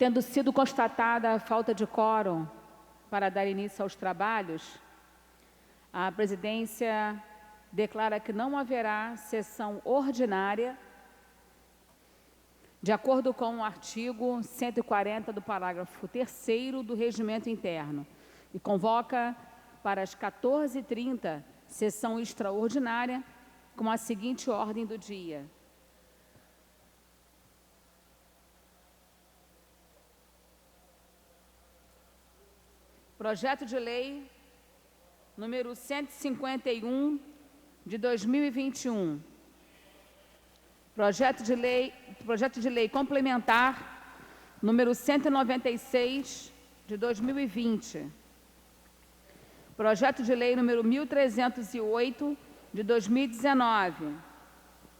Tendo sido constatada a falta de quórum para dar início aos trabalhos, a presidência declara que não haverá sessão ordinária, de acordo com o artigo 140 do parágrafo 3º do Regimento Interno, e convoca para as 14h30 sessão extraordinária com a seguinte ordem do dia. Projeto de Lei número 151 de 2021. Projeto de lei complementar número 196 de 2020. Projeto de lei número 1308 de 2019.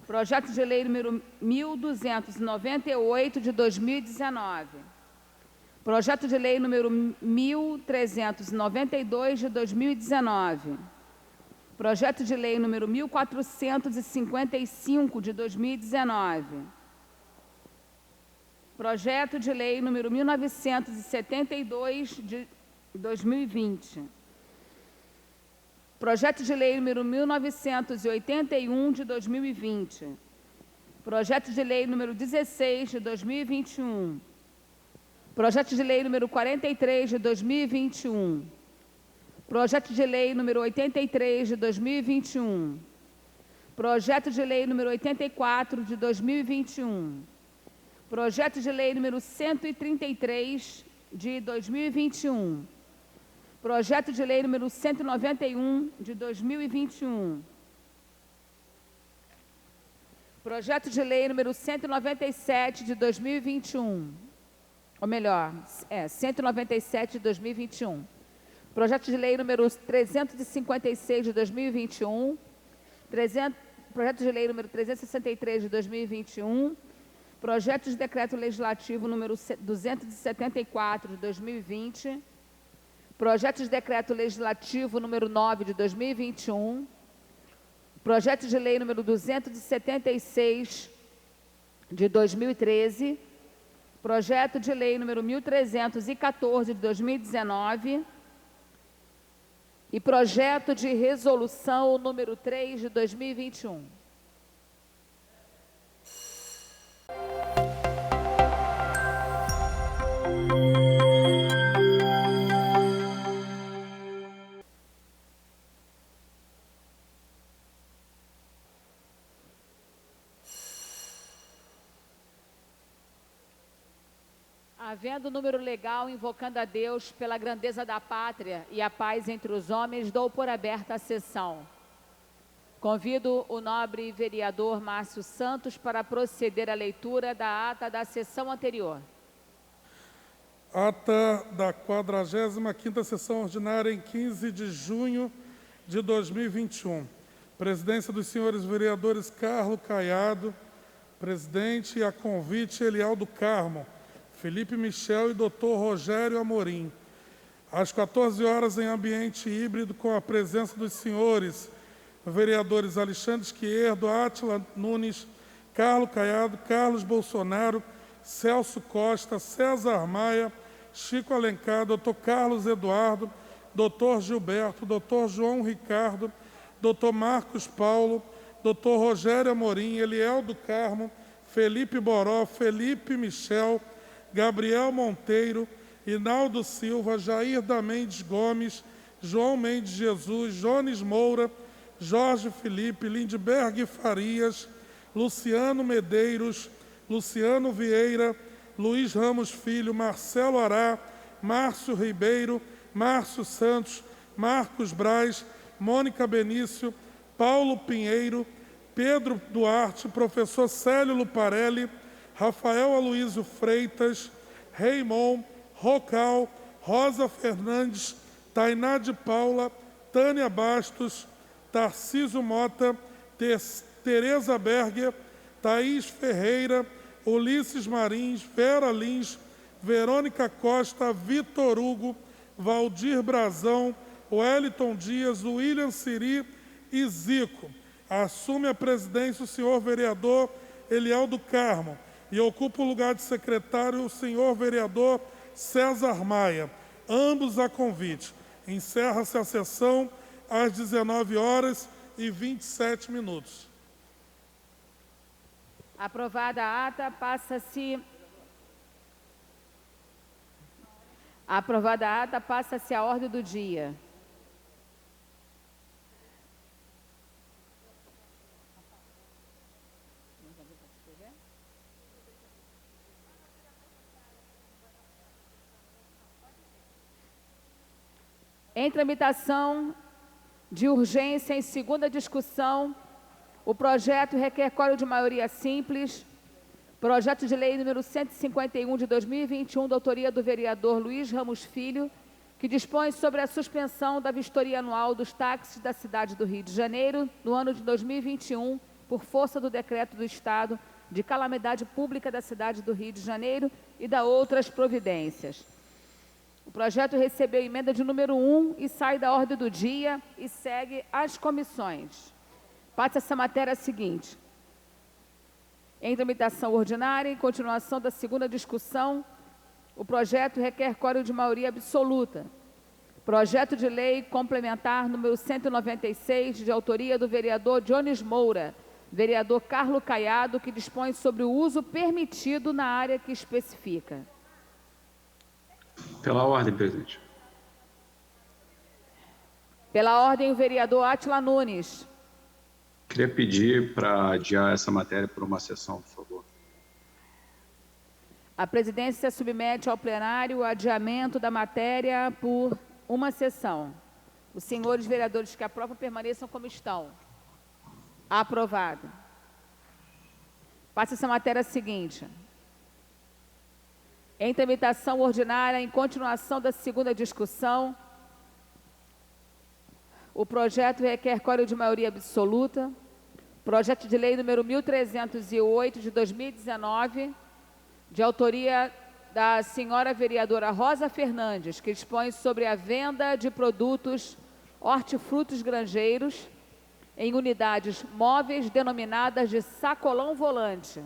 Projeto de lei número 1298 de 2019. Projeto de lei número 1392 de 2019. Projeto de lei número 1455 de 2019. Projeto de lei número 1972 de 2020. Projeto de lei número 1981 de 2020. Projeto de lei número 16 de 2021. Projeto de lei número 43 de 2021. Projeto de lei número 83 de 2021. Projeto de lei número 84 de 2021. Projeto de lei número 133 de 2021. Projeto de lei número 191 de 2021. Projeto de lei número 197 de 2021. Ou melhor, 197 de 2021. Projeto de lei número 356 de 2021. Projeto de lei número 363 de 2021. Projeto de decreto legislativo número 274 de 2020. Projeto de decreto legislativo número 9 de 2021. Projeto de lei número 276 de 2013. Projeto de lei número 1314 de 2019 e projeto de resolução número 3 de 2021. Havendo número legal invocando a Deus pela grandeza da pátria e a paz entre os homens, dou por aberta a sessão. Convido o nobre vereador Márcio Santos para proceder à leitura da ata da sessão anterior. Ata da 45ª sessão ordinária em 15 de junho de 2021. Presidência dos senhores vereadores Carlos Caiado, presidente, e a convite Eliel do Carmo, Felipe Michel e Dr. Rogério Amorim. Às 14 horas, em ambiente híbrido, com a presença dos senhores vereadores Alexandre Esquerdo, Átila Nunes, Carlos Caiado, Carlos Bolsonaro, Celso Costa, César Maia, Chico Alencar, Dr. Carlos Eduardo, Dr. Gilberto, Dr. João Ricardo, Dr. Marcos Paulo, Dr. Rogério Amorim, Eliel do Carmo, Felipe Boró, Felipe Michel, Gabriel Monteiro, Hinaldo Silva, Jair da Mendes Gomes, João Mendes Jesus, Jones Moura, Jorge Felipe, Lindbergh Farias, Luciano Medeiros, Luciano Vieira, Luiz Ramos Filho, Marcelo Ará, Márcio Ribeiro, Márcio Santos, Marcos Braz, Mônica Benício, Paulo Pinheiro, Pedro Duarte, professor Célio Luparelli, Rafael Aloysio Freitas, Raymond, Rocal, Rosa Fernandes, Tainá de Paula, Tânia Bastos, Tarcísio Mota, Tereza Berger, Thaís Ferreira, Ulisses Marins, Vera Lins, Verônica Costa, Vitor Hugo, Valdir Brazão, Wellington Dias, William Siri e Zico. Assume a presidência o senhor vereador Eliel do Carmo e ocupa o lugar de secretário o senhor vereador César Maia, ambos a convite. Encerra-se a sessão às 19h27. Aprovada a ata, passa-se a ordem do dia. Em tramitação de urgência em segunda discussão, o projeto requer quórum de maioria simples. Projeto de lei número 151 de 2021, da autoria do vereador Luiz Ramos Filho, que dispõe sobre a suspensão da vistoria anual dos táxis da cidade do Rio de Janeiro no ano de 2021, por força do decreto do Estado de calamidade pública da cidade do Rio de Janeiro e da outras providências. O projeto recebeu emenda de número 1 e sai da ordem do dia e segue às comissões. Passa essa matéria seguinte. Em tramitação ordinária, em continuação da segunda discussão, o projeto requer quórum de maioria absoluta. Projeto de lei complementar número 196, de autoria do vereador Jones Moura, vereador Carlos Caiado, que dispõe sobre o uso permitido na área que especifica. Pela ordem, presidente. Pela ordem, o vereador Átila Nunes. Queria pedir para adiar essa matéria por uma sessão, por favor. A presidência submete ao plenário o adiamento da matéria por uma sessão. Os senhores vereadores que aprovam permaneçam como estão. Aprovado. Passa essa matéria seguinte. Em tramitação ordinária, em continuação da segunda discussão, o projeto requer quórum de maioria absoluta. Projeto de lei número 1308, de 2019, de autoria da senhora vereadora Rosa Fernandes, que dispõe sobre a venda de produtos hortifrutos granjeiros em unidades móveis denominadas de sacolão volante.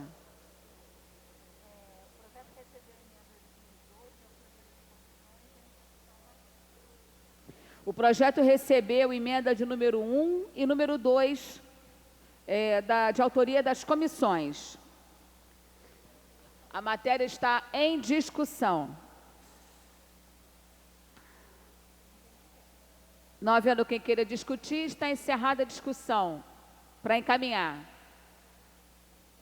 O projeto recebeu emenda de número 1 e número 2, de autoria das comissões. A matéria está em discussão. Não havendo quem queira discutir, está encerrada a discussão. Para encaminhar.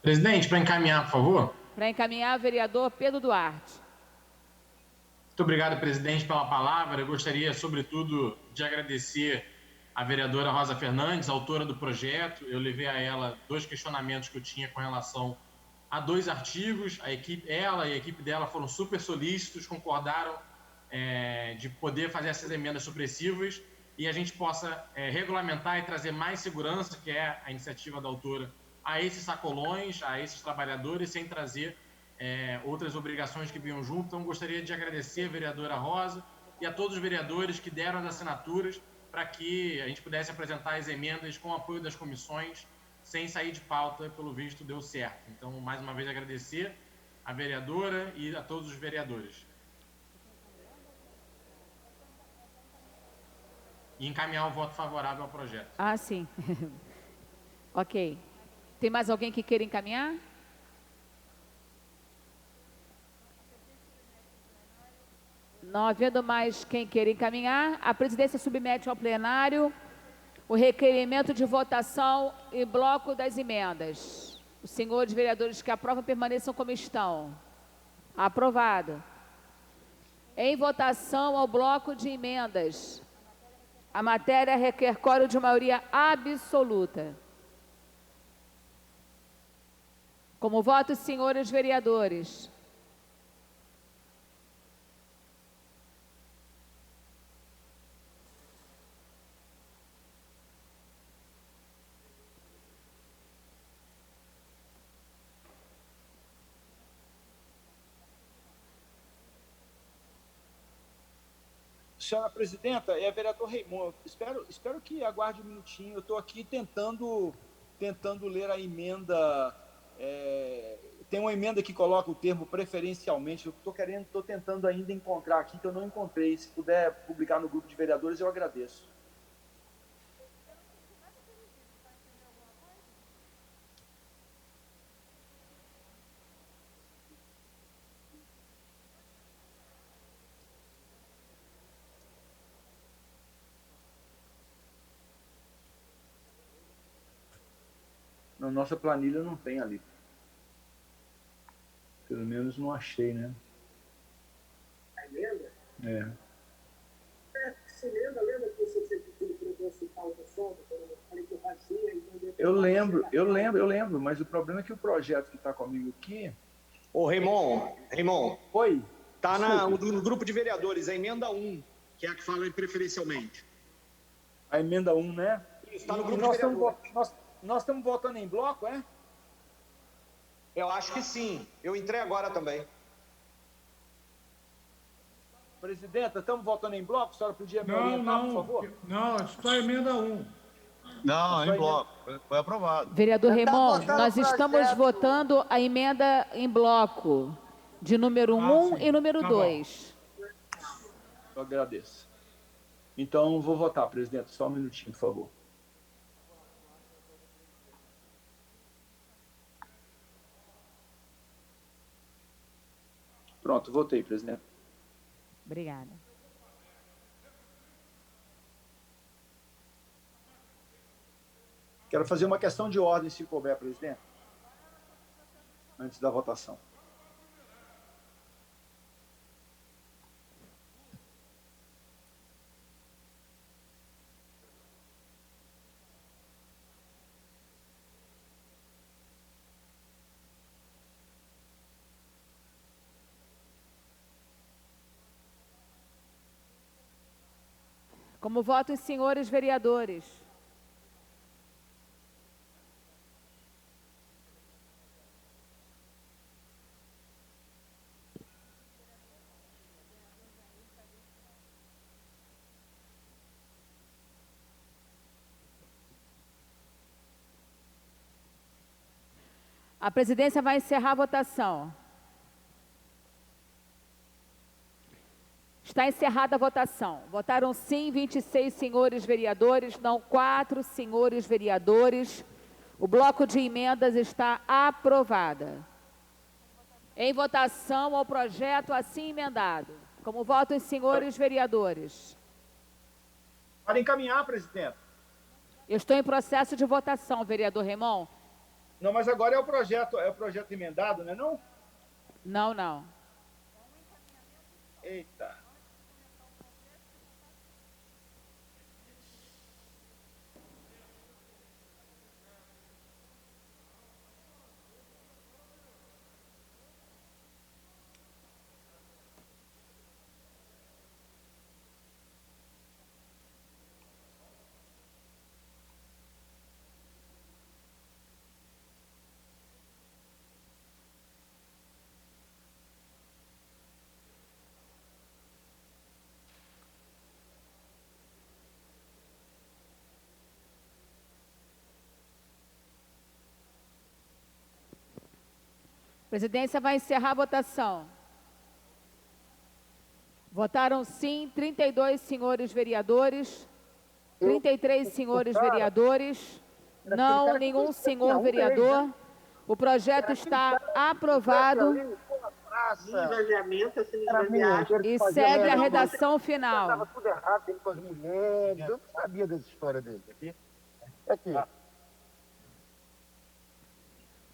Presidente, para encaminhar, por favor. Para encaminhar, vereador Pedro Duarte. Muito obrigado, presidente, pela palavra. Eu gostaria, sobretudo, de agradecer a vereadora Rosa Fernandes, autora do projeto. Eu levei a ela 2 questionamentos que eu tinha com relação a 2 artigos. Ela e a equipe dela foram super solícitos, concordaram de poder fazer essas emendas supressivas e a gente possa regulamentar e trazer mais segurança, que é a iniciativa da autora, a esses sacolões, a esses trabalhadores, sem trazer outras obrigações que vinham junto. Então, gostaria de agradecer a vereadora Rosa e a todos os vereadores que deram as assinaturas para que a gente pudesse apresentar as emendas com o apoio das comissões, sem sair de pauta, pelo visto deu certo. Então, mais uma vez, agradecer a vereadora e a todos os vereadores. E encaminhar o voto favorável ao projeto. Ah, sim. Ok. Tem mais alguém que queira encaminhar? Não havendo mais quem queira encaminhar, a presidência submete ao plenário o requerimento de votação e bloco das emendas. Os senhores vereadores que aprovam permaneçam como estão. Aprovado. Em votação ao bloco de emendas. A matéria requer quórum de maioria absoluta. Como votam os senhores vereadores? Senhora presidenta, vereador Raimundo, espero que aguarde um minutinho. Eu estou aqui tentando ler a emenda tem uma emenda que coloca o termo preferencialmente. Eu estou tentando ainda encontrar aqui, que eu não encontrei. Se puder publicar no grupo de vereadores, eu agradeço. Na nossa planilha não tem ali. Pelo menos não achei, né? A emenda? É. Essa emenda, lembra que você tinha pedido para eu consultar o pessoal? Eu falei que eu fazia, então... Eu lembro, mas o problema é que o projeto que está comigo aqui... Ô, Raimon, Oi? tá no grupo de vereadores, a emenda 1, que é a que fala preferencialmente. A emenda 1, né? Está no grupo nós de vereadores. Nós estamos votando em bloco, é? Eu acho que sim. Eu entrei agora também. Presidenta, estamos votando em bloco? A senhora podia me orientar, por favor? Não, só a emenda 1. Não, em bloco. Foi aprovado. Vereador Raimon, nós estamos votando a emenda em bloco, de número 1 e número 2. Eu agradeço. Então, vou votar, presidente. Só um minutinho, por favor. Pronto, votei, presidente. Obrigada. Quero fazer uma questão de ordem, se couber, presidente, antes da votação. Como votam os senhores vereadores? A presidência vai encerrar a votação. Está encerrada a votação. Votaram sim 26 senhores vereadores, não 4 senhores vereadores. O bloco de emendas está aprovado. Em votação ao projeto assim emendado. Como votam os senhores vereadores? Para encaminhar, presidente. Eu estou em processo de votação, vereador Raimon. Não, mas agora é o projeto emendado, não é não? Não, não. Eita. A presidência vai encerrar a votação. Votaram sim 32 senhores vereadores, 33 senhores vereadores, não nenhum senhor vereador. O projeto está aprovado e segue a redação final. Estava tudo errado, ele com as mulheres. Eu não sabia dessa história dele. Aqui.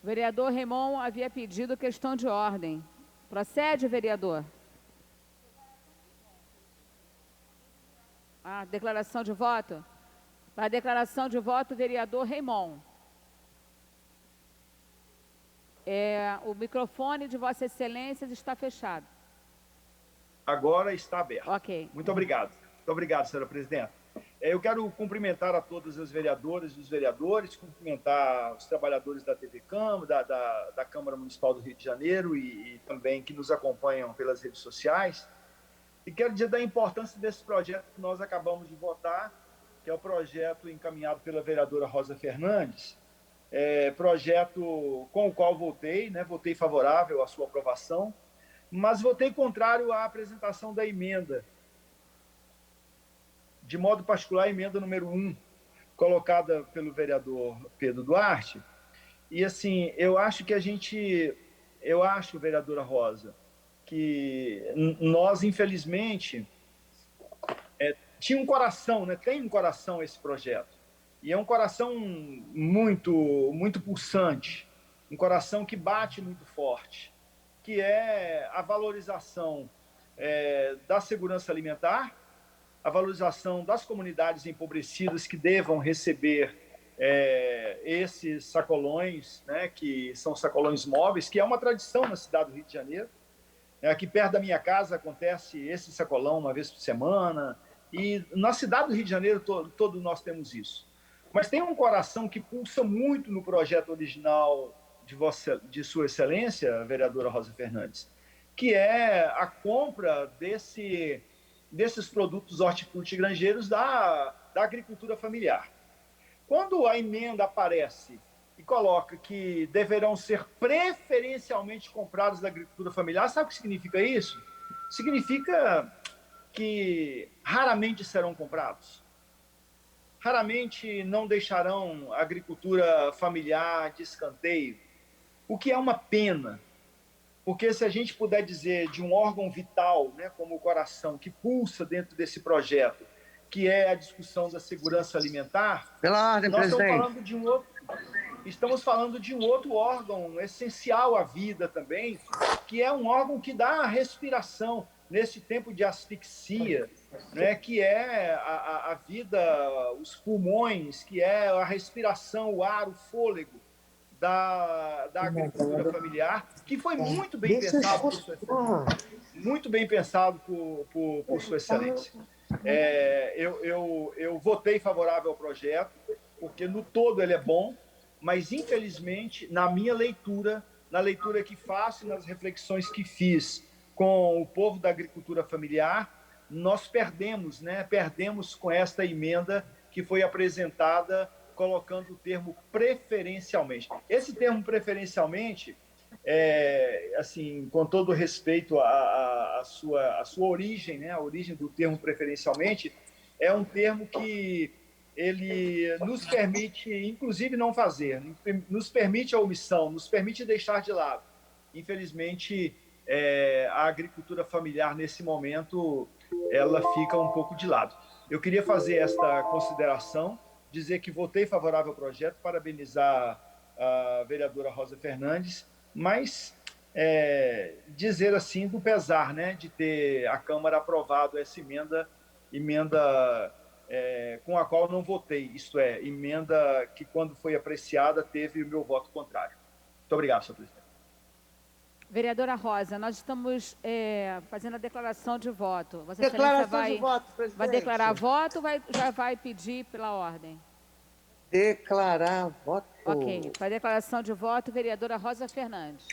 O vereador Raimon havia pedido questão de ordem. Procede, vereador? Ah, declaração de voto? Para a declaração de voto, vereador Raimon. O microfone de Vossa Excelência está fechado. Agora está aberto. Ok. Muito obrigado. Muito obrigado, senhora presidente. Eu quero cumprimentar a todas as vereadoras e os vereadores, cumprimentar os trabalhadores da TV Câmara, da Câmara Municipal do Rio de Janeiro e também que nos acompanham pelas redes sociais. E quero dizer da importância desse projeto que nós acabamos de votar, que é o projeto encaminhado pela vereadora Rosa Fernandes, projeto com o qual votei, né? Votei favorável à sua aprovação, mas votei contrário à apresentação da emenda, de modo particular, a emenda número 1, colocada pelo vereador Pedro Duarte. E, assim, eu acho, vereadora Rosa, que nós, infelizmente, tinha um coração, né? Tem um coração esse projeto. E é um coração muito, muito pulsante, um coração que bate muito forte, que é a valorização da segurança alimentar, a valorização das comunidades empobrecidas que devam receber esses sacolões, né, que são sacolões móveis, que é uma tradição na cidade do Rio de Janeiro. Aqui perto da minha casa acontece esse sacolão uma vez por semana, e na cidade do Rio de Janeiro todo nós temos isso. Mas tem um coração que pulsa muito no projeto original de Sua Excelência, vereadora Rosa Fernandes, que é a compra desses produtos hortifrutigranjeiros da agricultura familiar. Quando a emenda aparece e coloca que deverão ser preferencialmente comprados da agricultura familiar, sabe o que significa isso? Significa que raramente serão comprados. Raramente não deixarão a agricultura familiar de escanteio, o que é uma pena, porque se a gente puder dizer de um órgão vital, né, como o coração, que pulsa dentro desse projeto, que é a discussão da segurança alimentar, Pela ordem, nós presidente. estamos falando de um outro órgão essencial à vida também, que é um órgão que dá a respiração nesse tempo de asfixia, né, que é a vida, os pulmões, que é a respiração, o ar, o fôlego da agricultura familiar, que foi muito bem pensado por Sua Excelência. Muito bem pensado por Sua Excelência. Eu votei favorável ao projeto, porque no todo ele é bom, mas infelizmente, na minha leitura, na leitura que faço e nas reflexões que fiz com o povo da agricultura familiar, nós perdemos com esta emenda que foi apresentada colocando o termo preferencialmente. Esse termo preferencialmente, assim, com todo respeito à sua origem, né, a origem do termo preferencialmente, é um termo que ele nos permite, inclusive, não fazer, nos permite a omissão, nos permite deixar de lado. Infelizmente, a agricultura familiar, nesse momento, ela fica um pouco de lado. Eu queria fazer esta consideração, dizer que votei favorável ao projeto, parabenizar a vereadora Rosa Fernandes, mas dizer assim do pesar, né, de ter a Câmara aprovado essa emenda com a qual não votei, isto é, emenda que, quando foi apreciada, teve o meu voto contrário. Muito obrigado, senhor presidente. Vereadora Rosa, nós estamos fazendo a declaração de voto. Vossa Declaração de voto, presidente. Vai declarar voto ou já vai pedir pela ordem? Declarar voto. Ok. Para a declaração de voto, vereadora Rosa Fernandes.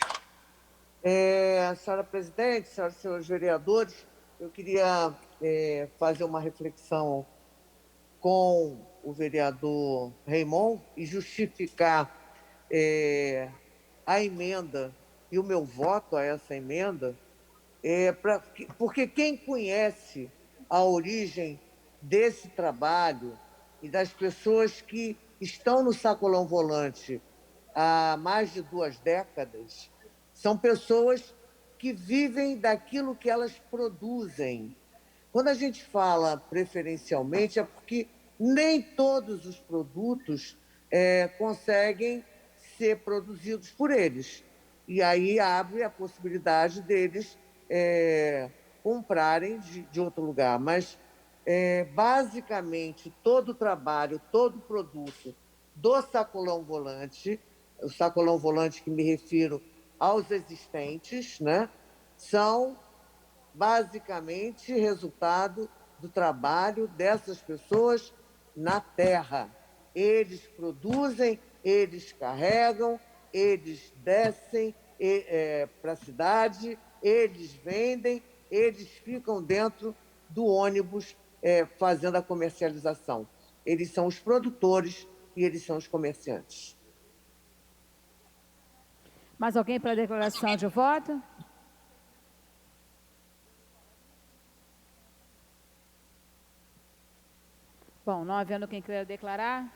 Senhora presidente, senhoras e senhores vereadores, eu queria fazer uma reflexão com o vereador Raimon e justificar a emenda e o meu voto a essa emenda, porque quem conhece a origem desse trabalho e das pessoas que estão no Sacolão Volante há mais de 2 décadas, são pessoas que vivem daquilo que elas produzem. Quando a gente fala preferencialmente, é porque nem todos os produtos conseguem ser produzidos por eles. E aí abre a possibilidade deles comprarem de outro lugar. Mas, basicamente, todo o trabalho, todo o produto do Sacolão Volante, o Sacolão Volante que me refiro aos existentes, né, são basicamente resultado do trabalho dessas pessoas na terra. Eles produzem, eles carregam, eles descem para a cidade, eles vendem, eles ficam dentro do ônibus fazendo a comercialização. Eles são os produtores e eles são os comerciantes. Mais alguém para declaração de voto? Bom, não havendo quem queira declarar,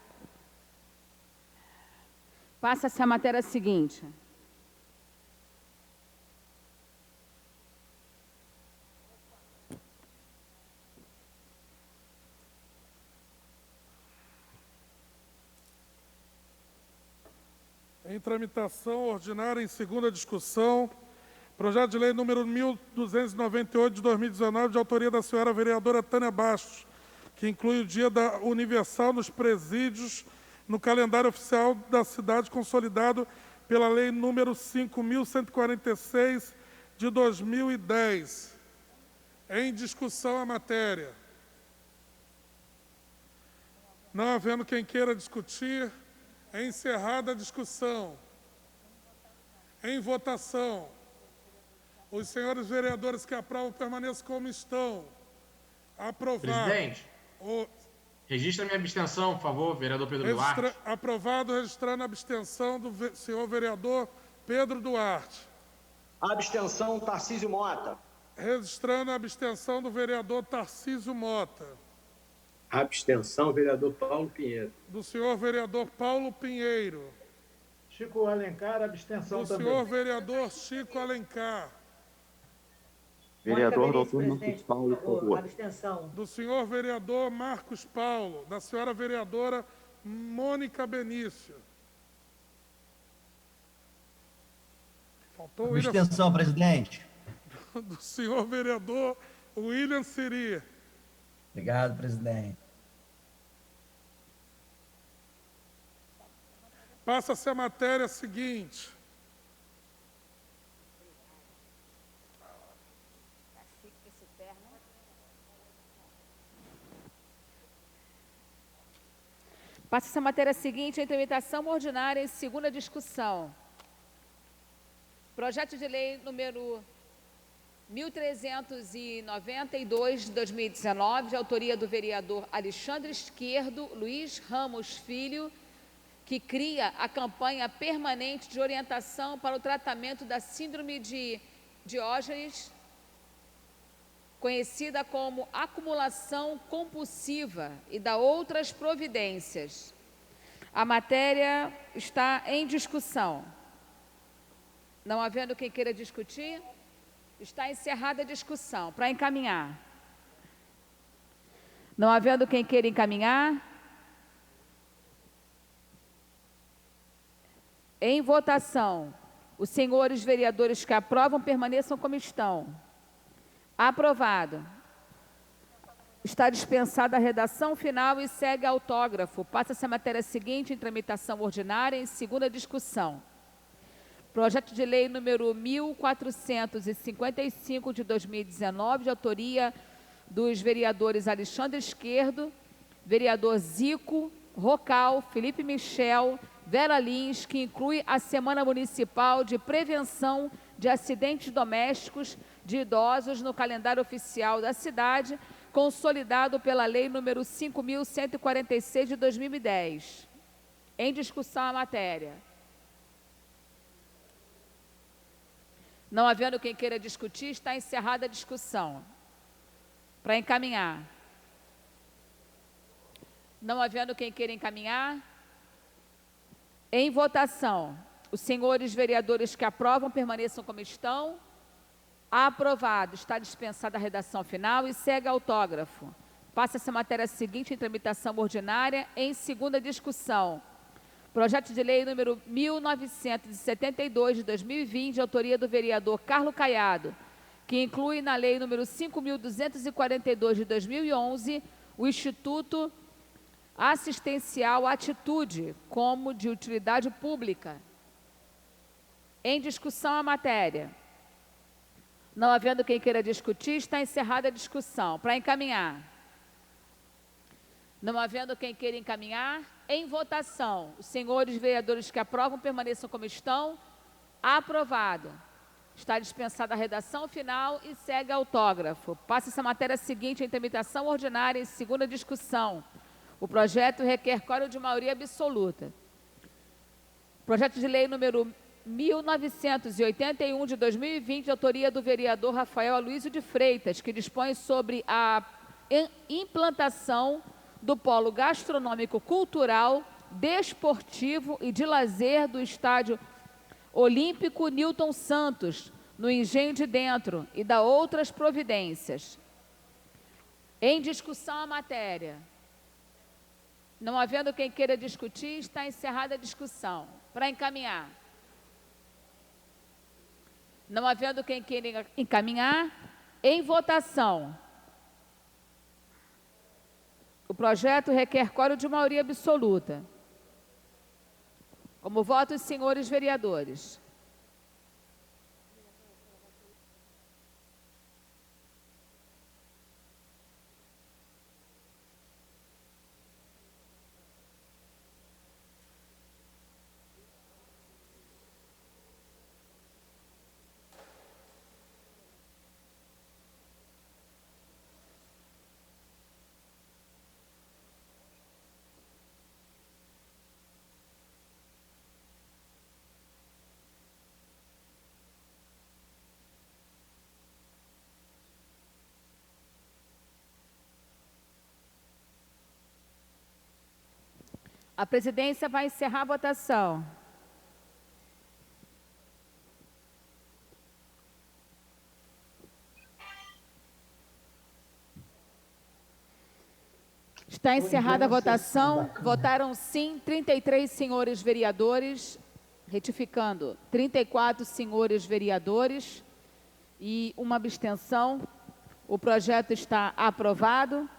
passa-se a matéria seguinte. Em tramitação ordinária em segunda discussão, projeto de lei número 1298 de 2019, de autoria da senhora vereadora Tânia Bastos, que inclui o Dia da Universal nos presídios no calendário oficial da cidade, consolidado pela lei número 5.146 de 2010. Em discussão a matéria. Não havendo quem queira discutir, é encerrada a discussão. Em votação. Os senhores vereadores que aprovam permaneçam como estão. Aprovado. Presidente, registra minha abstenção, por favor, vereador Pedro Duarte. Aprovado, registrando a abstenção do senhor vereador Pedro Duarte. Abstenção, Tarcísio Mota. Registrando a abstenção do vereador Tarcísio Mota. Abstenção, vereador Paulo Pinheiro. Do senhor vereador Paulo Pinheiro. Chico Alencar, abstenção do também. Do senhor vereador Chico Alencar. Vereador doutor Marcos Paulo, por favor. Abstenção. Do senhor vereador Marcos Paulo. Da senhora vereadora Mônica Benício. Faltou abstenção, presidente. Do senhor vereador William Siri. Obrigado, presidente. Passa-se a matéria seguinte. Passa-se a matéria seguinte em tramitação ordinária em segunda discussão. Projeto de lei número 1392 de 2019, de autoria do vereador Alexandre Esquerdo Luiz Ramos Filho, que cria a campanha permanente de orientação para o tratamento da síndrome de Diógenes, conhecida como acumulação compulsiva, e da outras providências. A matéria está em discussão. Não havendo quem queira discutir, está encerrada a discussão. Para encaminhar. Não havendo quem queira encaminhar, em votação, os senhores vereadores que aprovam permaneçam como estão. Aprovado. Está dispensada a redação final e segue autógrafo. Passa-se a matéria seguinte em tramitação ordinária em segunda discussão. Projeto de lei número 1455 de 2019, de autoria dos vereadores Alexandre Esquerdo, vereador Zico, Rocal, Felipe Michel, Vera Lins, que inclui a Semana Municipal de Prevenção de Acidentes Domésticos de Idosos no calendário oficial da cidade, consolidado pela lei número 5.146 de 2010. Em discussão a matéria. Não havendo quem queira discutir, está encerrada a discussão. Para encaminhar. Não havendo quem queira encaminhar, em votação, os senhores vereadores que aprovam permaneçam como estão. Aprovado. Está dispensada a redação final e segue autógrafo. Passa-se a matéria seguinte em tramitação ordinária em segunda discussão. Projeto de lei número 1972 de 2020, de autoria do vereador Carlos Caiado, que inclui na lei número 5.242 de 2011 o Instituto Assistencial Atitude como de utilidade pública. Em discussão a matéria. Não havendo quem queira discutir, está encerrada a discussão. Para encaminhar. Não havendo quem queira encaminhar, em votação, os senhores vereadores que aprovam permaneçam como estão. Aprovado. Está dispensada a redação final e segue autógrafo. Passa-se a matéria seguinte em tramitação ordinária em segunda discussão. O projeto requer quórum de maioria absoluta. Projeto de lei número 1981 de 2020, de autoria do vereador Rafael Aloysio de Freitas, que dispõe sobre a implantação do polo gastronômico, cultural, desportivo e de lazer do Estádio Olímpico Newton Santos, no Engenho de Dentro, e da outras providências. Em discussão a matéria. Não havendo quem queira discutir, está encerrada a discussão. Para encaminhar. Não havendo quem queira encaminhar, em votação. O projeto requer quórum de maioria absoluta. Como votam os senhores vereadores? A presidência vai encerrar a votação. Está encerrada a votação. Votaram sim 33 senhores vereadores, retificando, 34 senhores vereadores e uma abstenção. O projeto está aprovado.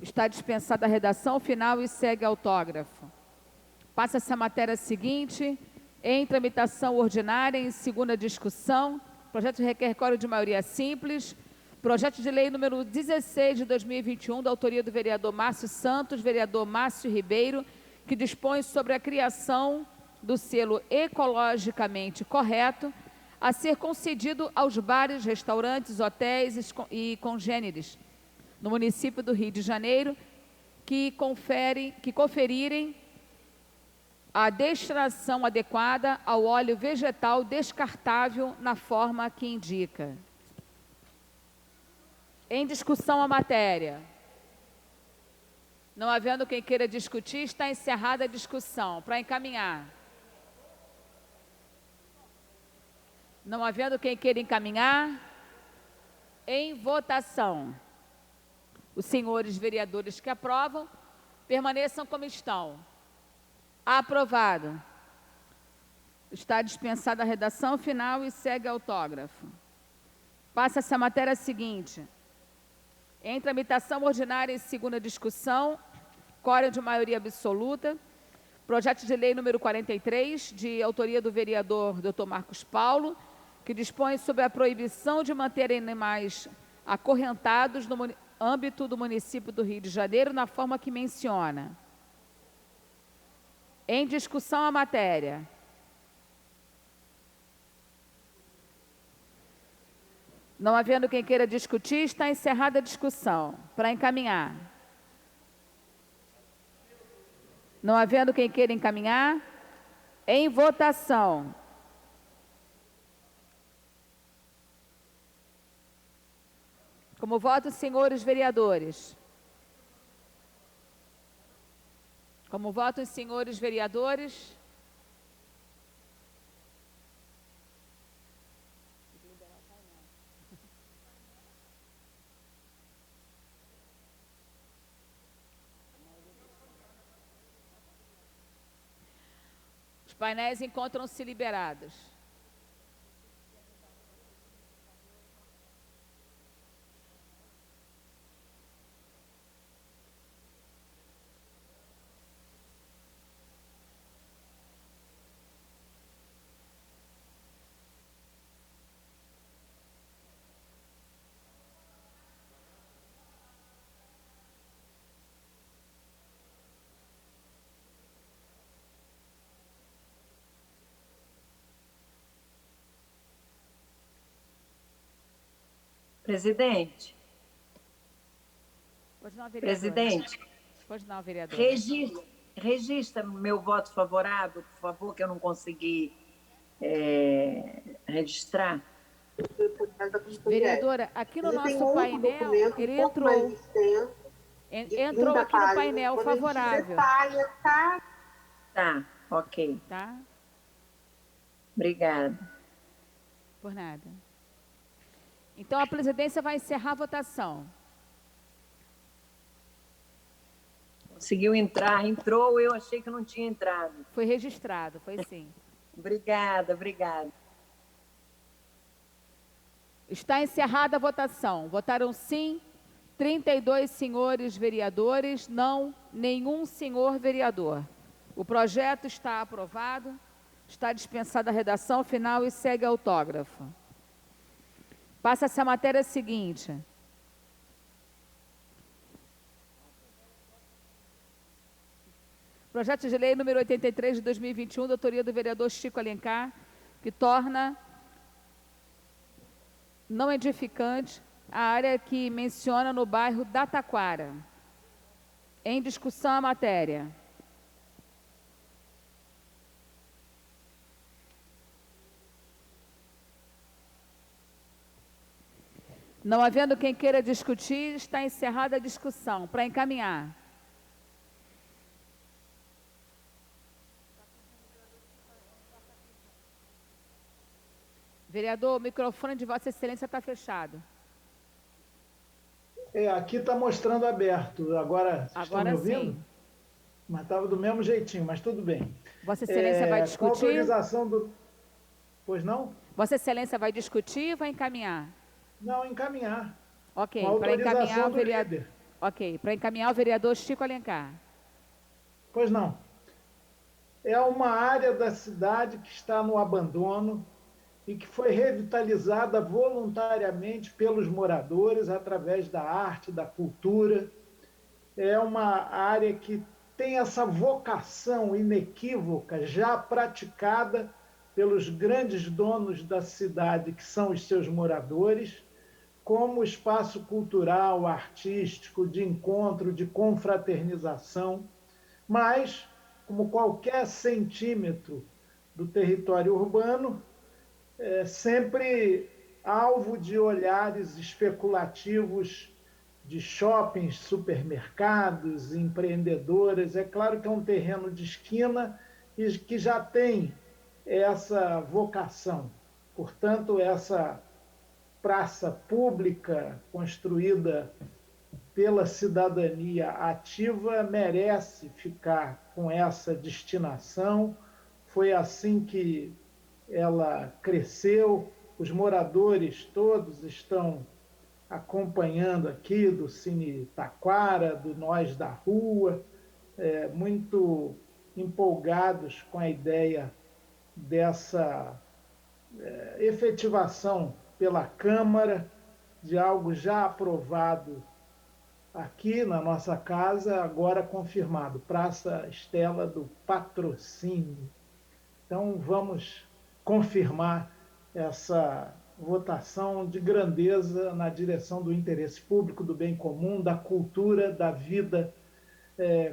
Está dispensada a redação final e segue autógrafo. Passa-se a matéria seguinte, em tramitação ordinária, em segunda discussão, projeto requer quórum de maioria simples, projeto de lei número 16 de 2021, da autoria do vereador Márcio Santos, vereador Márcio Ribeiro, que dispõe sobre a criação do selo ecologicamente correto, a ser concedido aos bares, restaurantes, hotéis e congêneres, no município do Rio de Janeiro, que conferirem a destinação adequada ao óleo vegetal descartável na forma que indica. Em discussão a matéria. Não havendo quem queira discutir, está encerrada a discussão. Para encaminhar. Não havendo quem queira encaminhar, em votação. Os senhores vereadores que aprovam, permaneçam como estão. Aprovado. Está dispensada a redação final e segue autógrafo. Passa-se a matéria seguinte. Em tramitação ordinária em segunda discussão, quórum de maioria absoluta, projeto de lei número 43, de autoria do vereador Dr. Marcos Paulo, que dispõe sobre a proibição de manter animais acorrentados no âmbito do município do Rio de Janeiro, na forma que menciona. Em discussão a matéria. Não havendo quem queira discutir, está encerrada a discussão. Para encaminhar. Não havendo quem queira encaminhar, em votação. Como votam os senhores vereadores? Como votam os senhores vereadores? Os painéis encontram-se liberados. Presidente. Pois não, vereador. Presidente. Pois não, vereador. Registra meu voto favorável, por favor, que eu não consegui registrar? Vereadora, aqui no nosso painel, ele entrou. Entrou aqui no painel favorável. Tá, ok. Tá? Obrigada. Por nada. Então, a presidência vai encerrar a votação. Conseguiu entrar, entrou, eu achei que não tinha entrado. Foi registrado, foi sim. Obrigada, obrigada. Está encerrada a votação. Votaram sim 32 senhores vereadores, não nenhum senhor vereador. O projeto está aprovado, está dispensada a redação final e segue autógrafo. Passa-se a matéria seguinte. Projeto de lei número 83 de 2021, da autoria do vereador Chico Alencar, que torna não edificante a área que menciona no bairro da Taquara. Em discussão a matéria. Não havendo quem queira discutir, está encerrada a discussão. Para encaminhar. Vereador, o microfone de Vossa Excelência está fechado. Aqui está mostrando aberto. Agora, vocês estão me ouvindo? Sim. Mas estava do mesmo jeitinho, mas tudo bem. Vossa Excelência vai discutir? Com autorização do... Pois não? Vossa Excelência vai discutir ou vai encaminhar? Não, encaminhar. Ok, para encaminhar o vereador. Ok, para encaminhar o vereador Chico Alencar. Pois não. É uma área da cidade que está no abandono e que foi revitalizada voluntariamente pelos moradores através da arte, da cultura. É uma área que tem essa vocação inequívoca, já praticada pelos grandes donos da cidade, que são os seus moradores, como espaço cultural, artístico, de encontro, de confraternização, mas, como qualquer centímetro do território urbano, sempre alvo de olhares especulativos de shoppings, supermercados, empreendedoras. É claro que é um terreno de esquina e que já tem essa vocação. Portanto, essa praça pública construída pela cidadania ativa merece ficar com essa destinação. Foi assim que ela cresceu, os moradores todos estão acompanhando aqui do Cine Taquara, do Nós da Rua, muito empolgados com a ideia dessa efetivação pela Câmara de algo já aprovado aqui na nossa casa, agora confirmado, Praça Estela do Patrocínio. Então, vamos confirmar essa votação de grandeza na direção do interesse público, do bem comum, da cultura, da vida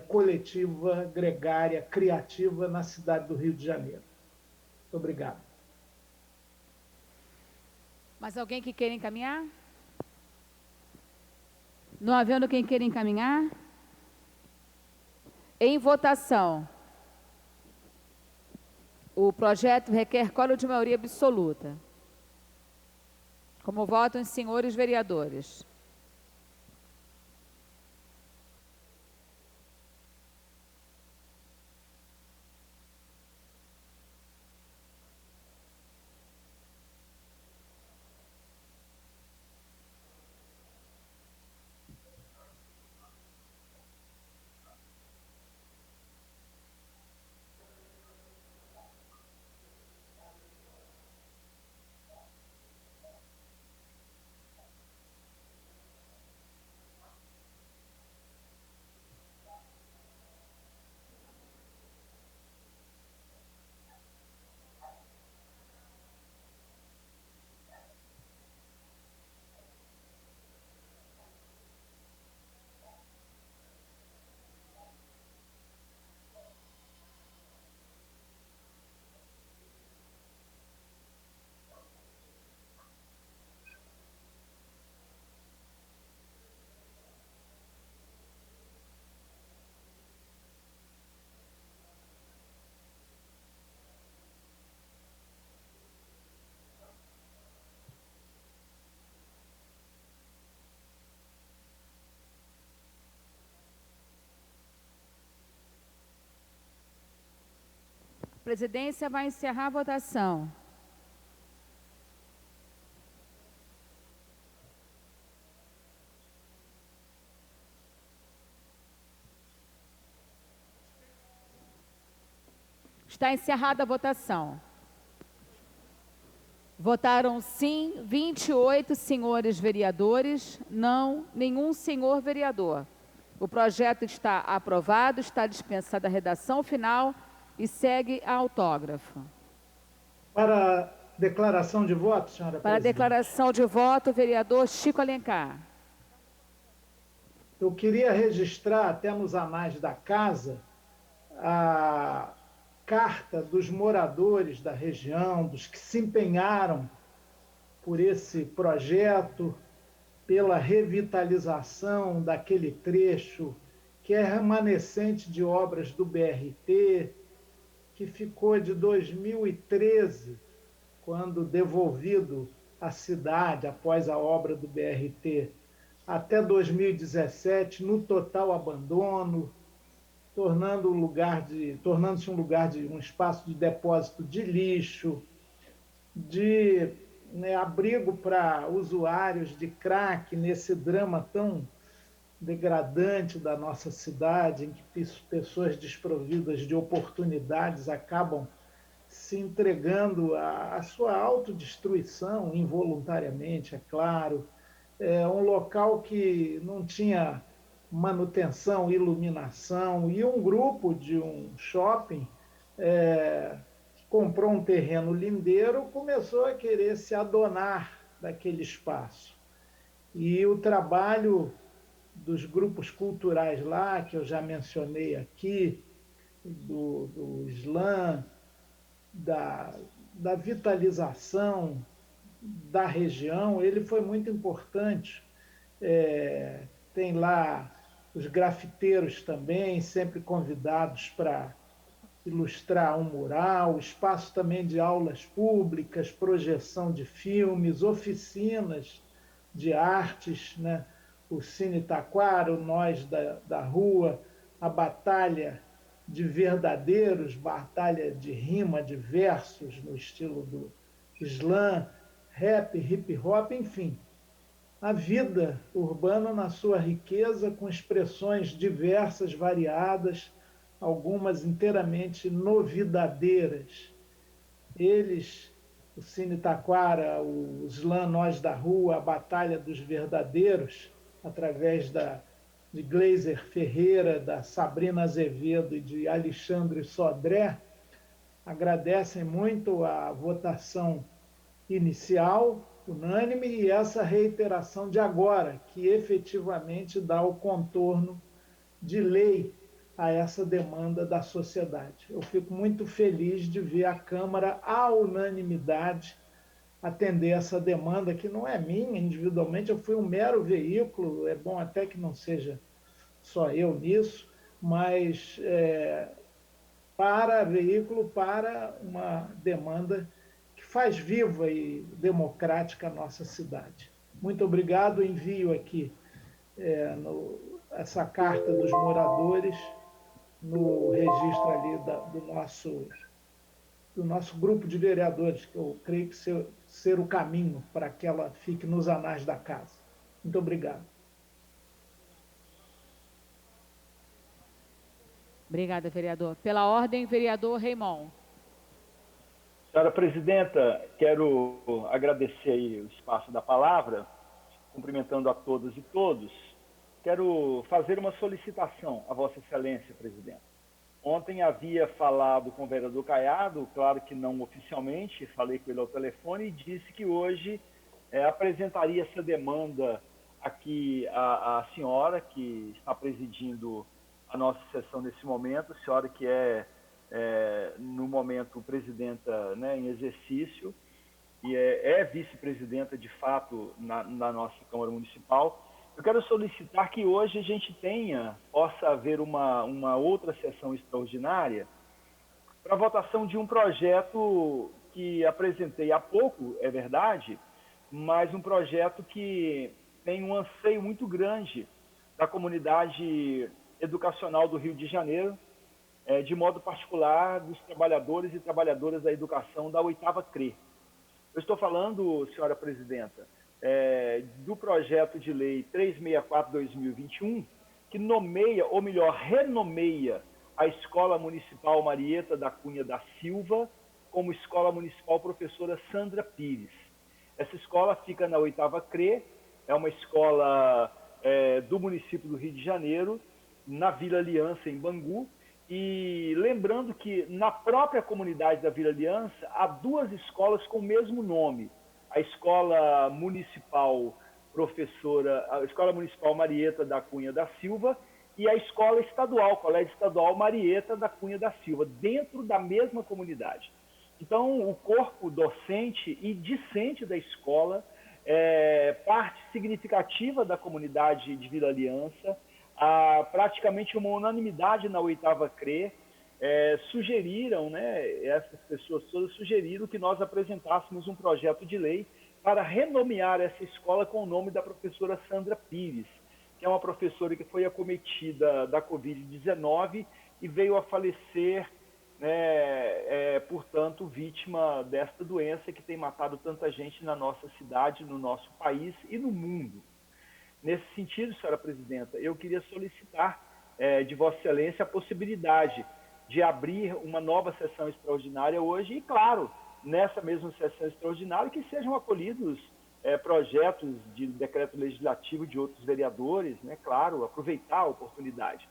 coletiva, gregária, criativa na cidade do Rio de Janeiro. Muito obrigado. Mais alguém que queira encaminhar? Não havendo quem queira encaminhar? Em votação. O projeto requer quórum de maioria absoluta. Como votam os senhores vereadores? presidência vai encerrar a votação. Está encerrada a votação. Votaram sim 28 senhores vereadores, não nenhum senhor vereador. O projeto está aprovado, está dispensada a redação final e segue a autógrafo. Para declaração de voto, senhora Para presidente. declaração de voto, o vereador Chico Alencar. Eu queria registrar até nos anais da casa a carta dos moradores da região, dos que se empenharam por esse projeto, pela revitalização daquele trecho que é remanescente de obras do BRT, que ficou de 2013, quando devolvido à cidade após a obra do BRT, até 2017, no total abandono, tornando-se um espaço de depósito de lixo, de abrigo para usuários de crack nesse drama tão degradante da nossa cidade, em que pessoas desprovidas de oportunidades acabam se entregando à sua autodestruição, involuntariamente, é claro. É um local que não tinha manutenção, iluminação, e um grupo de um shopping comprou um terreno lindeiro, começou a querer se adonar daquele espaço. E o trabalho dos grupos culturais lá, que eu já mencionei aqui, do slam, da vitalização da região, ele foi muito importante. Tem lá os grafiteiros também, sempre convidados para ilustrar um mural, espaço também de aulas públicas, projeção de filmes, oficinas de artes, né? O Cine Taquara, o Nós da Rua, a Batalha de Verdadeiros, batalha de rima, de versos, no estilo do slam, rap, hip hop, enfim. A vida urbana na sua riqueza, com expressões diversas, variadas, algumas inteiramente novidadeiras. Eles, o Cine Taquara, o slam Nós da Rua, a Batalha dos Verdadeiros, através de Gleiser Ferreira, da Sabrina Azevedo e de Alexandre Sodré, agradecem muito a votação inicial, unânime, e essa reiteração de agora, que efetivamente dá o contorno de lei a essa demanda da sociedade. Eu fico muito feliz de ver a Câmara, à unanimidade, atender essa demanda, que não é minha individualmente, eu fui um mero veículo, é bom até que não seja só eu nisso, mas veículo para uma demanda que faz viva e democrática a nossa cidade. Muito obrigado, envio aqui essa carta dos moradores no registro ali do nosso grupo de vereadores, que eu creio que ser o caminho para que ela fique nos anais da casa. Muito obrigado. Obrigada, vereador. Pela ordem, vereador Raimon. Senhora presidenta, quero agradecer aí o espaço da palavra, cumprimentando a todas e todos. Quero fazer uma solicitação a Vossa Excelência, presidente. Ontem havia falado com o vereador Caiado, claro que não oficialmente, falei com ele ao telefone e disse que hoje apresentaria essa demanda aqui à senhora, que está presidindo a nossa sessão nesse momento, a senhora que no momento, presidenta, né, em exercício, e é vice-presidenta, de fato, na nossa Câmara Municipal. Eu quero solicitar que hoje a gente possa haver uma outra sessão extraordinária para a votação de um projeto que apresentei há pouco, é verdade, mas um projeto que tem um anseio muito grande da comunidade educacional do Rio de Janeiro, de modo particular dos trabalhadores e trabalhadoras da educação da 8ª CRE. Eu estou falando, senhora presidenta, do projeto de lei 364/2021, que nomeia, ou melhor, renomeia a Escola Municipal Marieta da Cunha da Silva como Escola Municipal Professora Sandra Pires. Essa escola fica na 8ª CRE, é uma escola do município do Rio de Janeiro, na Vila Aliança, em Bangu, e lembrando que na própria comunidade da Vila Aliança há 2 escolas com o mesmo nome, a Escola Municipal Marieta da Cunha da Silva e a Escola Estadual, Colégio Estadual Marieta da Cunha da Silva, dentro da mesma comunidade. Então, o corpo docente e discente da escola parte significativa da comunidade de Vila Aliança, há praticamente uma unanimidade na 8ª CRE, sugeriram, essas pessoas todas sugeriram que nós apresentássemos um projeto de lei para renomear essa escola com o nome da professora Sandra Pires, que é uma professora que foi acometida da Covid-19 e veio a falecer, portanto, vítima desta doença que tem matado tanta gente na nossa cidade, no nosso país e no mundo. Nesse sentido, senhora presidenta, eu queria solicitar de Vossa Excelência a possibilidade de abrir uma nova sessão extraordinária hoje e, claro, nessa mesma sessão extraordinária, que sejam acolhidos projetos de decreto legislativo de outros vereadores, claro, aproveitar a oportunidade.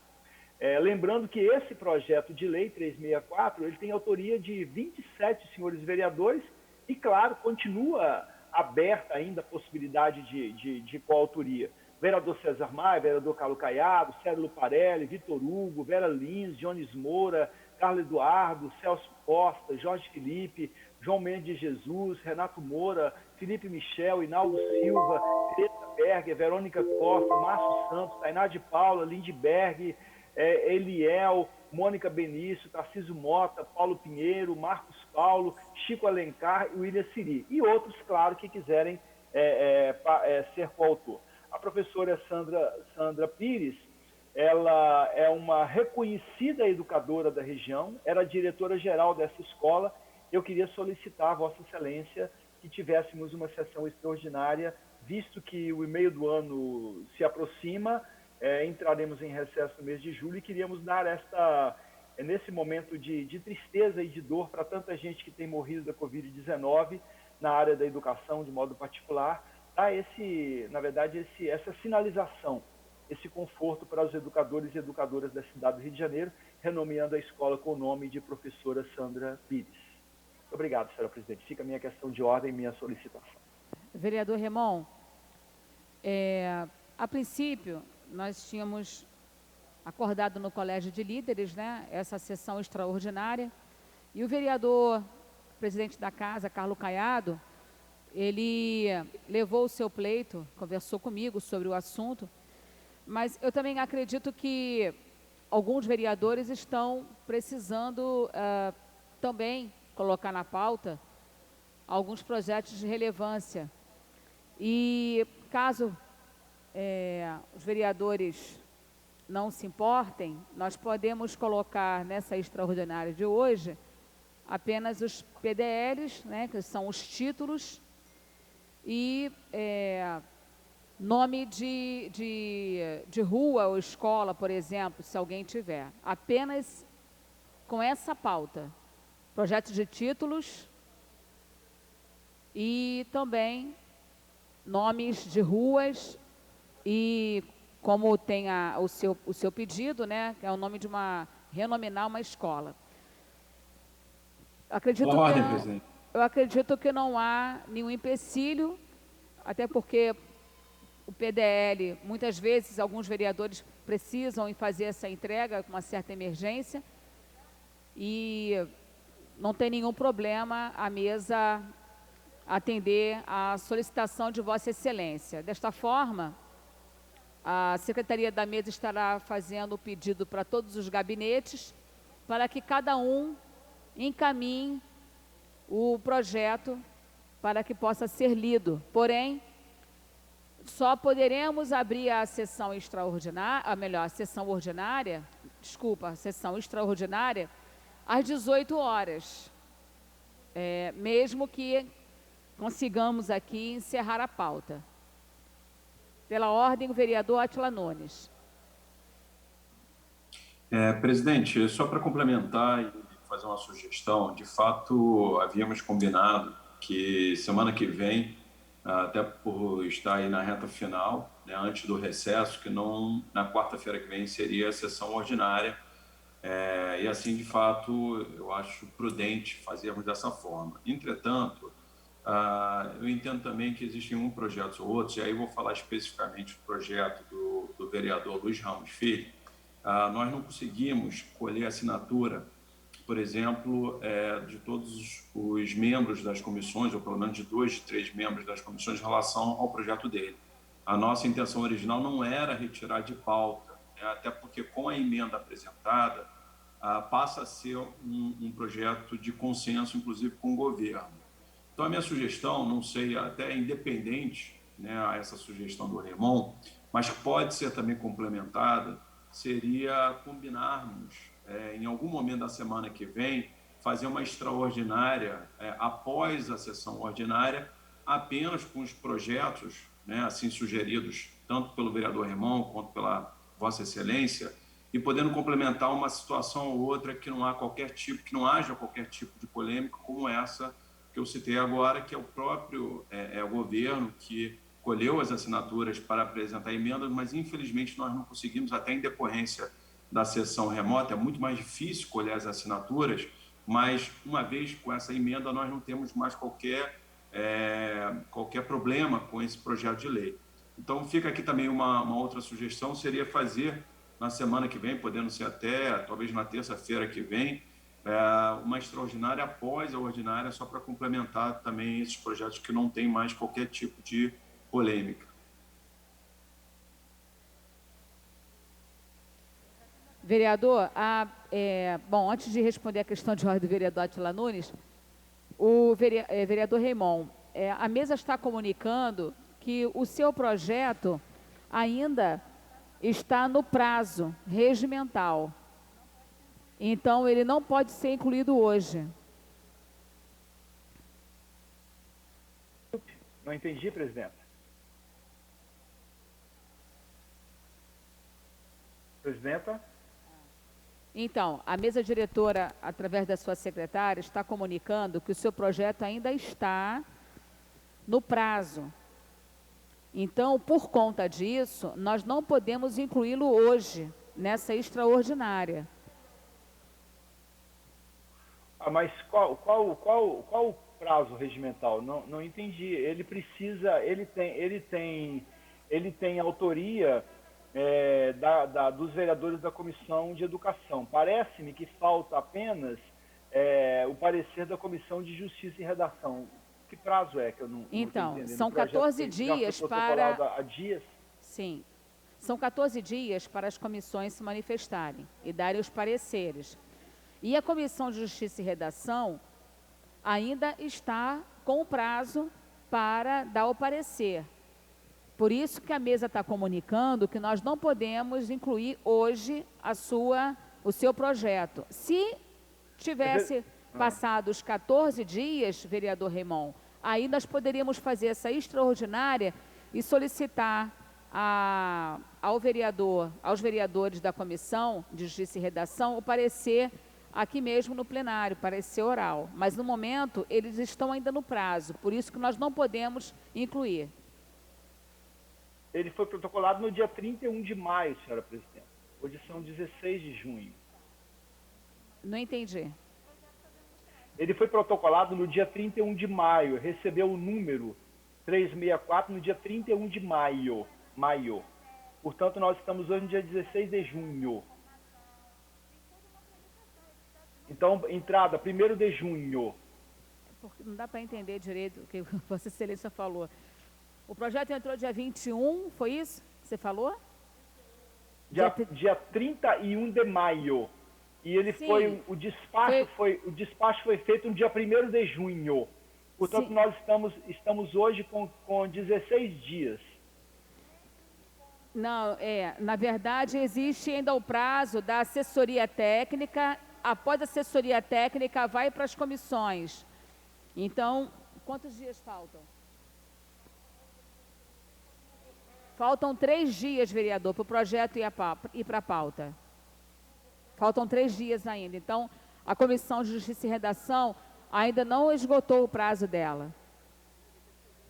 Lembrando que esse projeto de lei 364, ele tem autoria de 27 senhores vereadores e, claro, continua aberta ainda a possibilidade de coautoria. Vereador César Maia, vereador Carlos Caiado, Célio Luparelli, Vitor Hugo, Vera Lins, Jones Moura, Carlos Eduardo, Celso Costa, Jorge Felipe, João Mendes de Jesus, Renato Moura, Felipe Michel, Hinaldo Silva, Teresa Berger, Verônica Costa, Márcio Santos, Tainá de Paula, Lindbergh, Eliel, Mônica Benício, Tarcísio Mota, Paulo Pinheiro, Marcos Paulo, Chico Alencar e William Siri. E outros, claro, que quiserem ser coautor. A professora Sandra Pires, ela é uma reconhecida educadora da região, era diretora-geral dessa escola. Eu queria solicitar a Vossa Excelência que tivéssemos uma sessão extraordinária, visto que o meio do ano se aproxima, entraremos em recesso no mês de julho e queríamos dar nesse momento de tristeza e de dor para tanta gente que tem morrido da Covid-19 na área da educação, de modo particular, dar essa sinalização, esse conforto para os educadores e educadoras da cidade do Rio de Janeiro, renomeando a escola com o nome de professora Sandra Pires. Obrigado, senhora presidente. Fica a minha questão de ordem e minha solicitação. Vereador Remon, a princípio, nós tínhamos acordado no Colégio de Líderes, essa sessão extraordinária, e o vereador, presidente da casa, Carlos Caiado, ele levou o seu pleito, conversou comigo sobre o assunto, mas eu também acredito que alguns vereadores estão precisando também colocar na pauta alguns projetos de relevância. E caso os vereadores não se importem, nós podemos colocar nessa extraordinária de hoje apenas os PDLs, que são os títulos, e nome de rua ou escola, por exemplo, se alguém tiver. Apenas com essa pauta. Projetos de títulos e também nomes de ruas e como tem o seu pedido, que é o nome de renominar uma escola. Eu acredito que não há nenhum empecilho, até porque o PDL, muitas vezes, alguns vereadores precisam fazer essa entrega com uma certa emergência e não tem nenhum problema a mesa atender à solicitação de Vossa Excelência. Desta forma, a Secretaria da Mesa estará fazendo o pedido para todos os gabinetes para que cada um encaminhe o projeto para que possa ser lido. Porém, só poderemos abrir a sessão extraordinária, a sessão ordinária desculpa, sessão extraordinária às 18 horas, mesmo que consigamos aqui encerrar a pauta. Pela ordem, o vereador Átila Nunes. Presidente, só para complementar e fazer uma sugestão, de fato, havíamos combinado que semana que vem, até por estar aí na reta final, né, antes do recesso, que não na quarta-feira que vem seria a sessão ordinária, e assim, de fato, eu acho prudente fazermos dessa forma. Entretanto, eu entendo também que existem projetos ou outros, e aí vou falar especificamente do projeto do vereador Luiz Ramos Filho. Nós não conseguimos colher assinatura, por exemplo, de todos os membros das comissões, ou pelo menos de 2 de 3 membros das comissões, em relação ao projeto dele. A nossa intenção original não era retirar de pauta, né, até porque com a emenda apresentada, passa a ser um projeto de consenso, inclusive com o governo. Então, a minha sugestão, não sei, até independente, né, a essa sugestão do Raymond, mas pode ser também complementada, seria combinarmos, em algum momento da semana que vem, fazer uma extraordinária, após a sessão ordinária, apenas com os projetos, né, assim sugeridos, tanto pelo vereador Raymond quanto pela Vossa Excelência, e podendo complementar uma situação ou outra que não haja qualquer tipo de polêmica como essa que eu citei agora, que é o próprio governo que colheu as assinaturas para apresentar emendas, mas infelizmente nós não conseguimos, até em decorrência da sessão remota, é muito mais difícil colher as assinaturas, mas uma vez com essa emenda nós não temos mais qualquer problema com esse projeto de lei. Então fica aqui também uma outra sugestão, seria fazer na semana que vem, podendo ser até talvez na terça-feira que vem, uma extraordinária após a ordinária, só para complementar também esses projetos que não tem mais qualquer tipo de polêmica. Vereador, bom, antes de responder a questão de ordem do vereador Átila Nunes, o vereador Raymond, a mesa está comunicando que o seu projeto ainda está no prazo regimental. Então, ele não pode ser incluído hoje. Não entendi, presidenta. Presidenta? Então, a mesa diretora, através da sua secretária, está comunicando que o seu projeto ainda está no prazo. Então, por conta disso, nós não podemos incluí-lo hoje, nessa extraordinária. Mas qual o prazo regimental? Não entendi. Ele precisa, ele tem autoria dos vereadores da Comissão de Educação. Parece-me que falta apenas o parecer da Comissão de Justiça e Redação. Que prazo é que eu não Então, estou entendendo? são 14 dias para... Há dias? Sim. São 14 dias para as comissões se manifestarem e darem os pareceres. E a Comissão de Justiça e Redação ainda está com o prazo para dar o parecer. Por isso que a mesa está comunicando que nós não podemos incluir hoje o seu projeto. Se tivesse passado os 14 dias, vereador Raymond, aí nós poderíamos fazer essa extraordinária e solicitar aos vereadores da Comissão de Justiça e Redação o parecer aqui mesmo no plenário, parecer oral. Mas, no momento, eles estão ainda no prazo, por isso que nós não podemos incluir. Ele foi protocolado no dia 31 de maio, senhora presidente. Hoje são 16 de junho. Não entendi. Ele foi protocolado no dia 31 de maio, recebeu o número 364 no dia 31 de maio. Portanto, nós estamos hoje no dia 16 de junho. Então, entrada, 1º de junho. Porque não dá para entender direito o que Vossa Excelência falou. O projeto entrou dia 21, foi isso que você falou? Dia 31 de maio. E ele foi, o despacho foi feito no dia 1º de junho. Portanto, nós estamos hoje com 16 dias. Não, na verdade, existe ainda o prazo da assessoria técnica. Após a assessoria técnica, vai para as comissões. Então, quantos dias faltam? Faltam 3 dias, vereador, para o projeto ir para a pauta. Faltam 3 dias ainda. Então, a Comissão de Justiça e Redação ainda não esgotou o prazo dela.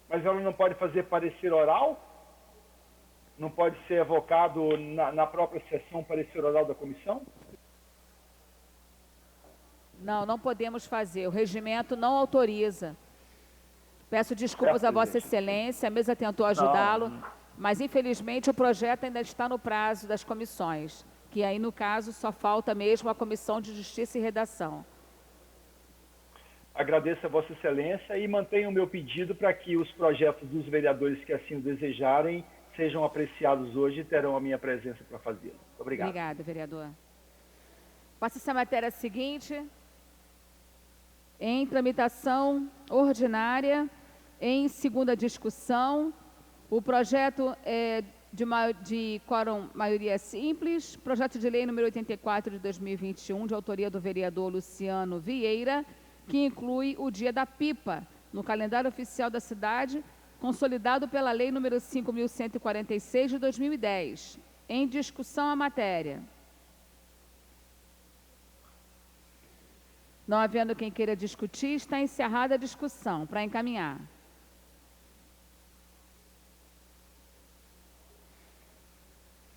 Mas ela não pode fazer parecer oral? Não pode ser evocado na própria sessão parecer oral da comissão? Não, não podemos fazer. O regimento não autoriza. Peço desculpas a Vossa Excelência, a mesa tentou ajudá-lo, mas infelizmente o projeto ainda está no prazo das comissões, que aí no caso só falta mesmo a Comissão de Justiça e Redação. Agradeço a Vossa Excelência e mantenho o meu pedido para que os projetos dos vereadores que assim o desejarem sejam apreciados hoje e terão a minha presença para fazê-lo. Obrigado. Obrigada, vereador. Passa-se a matéria seguinte. Em tramitação ordinária, em segunda discussão, o projeto é de quórum maioria simples, projeto de lei número 84 de 2021, de autoria do vereador Luciano Vieira, que inclui o Dia da Pipa no calendário oficial da cidade, consolidado pela lei número 5.146 de 2010. Em discussão a matéria. Não havendo quem queira discutir, está encerrada a discussão. Para encaminhar.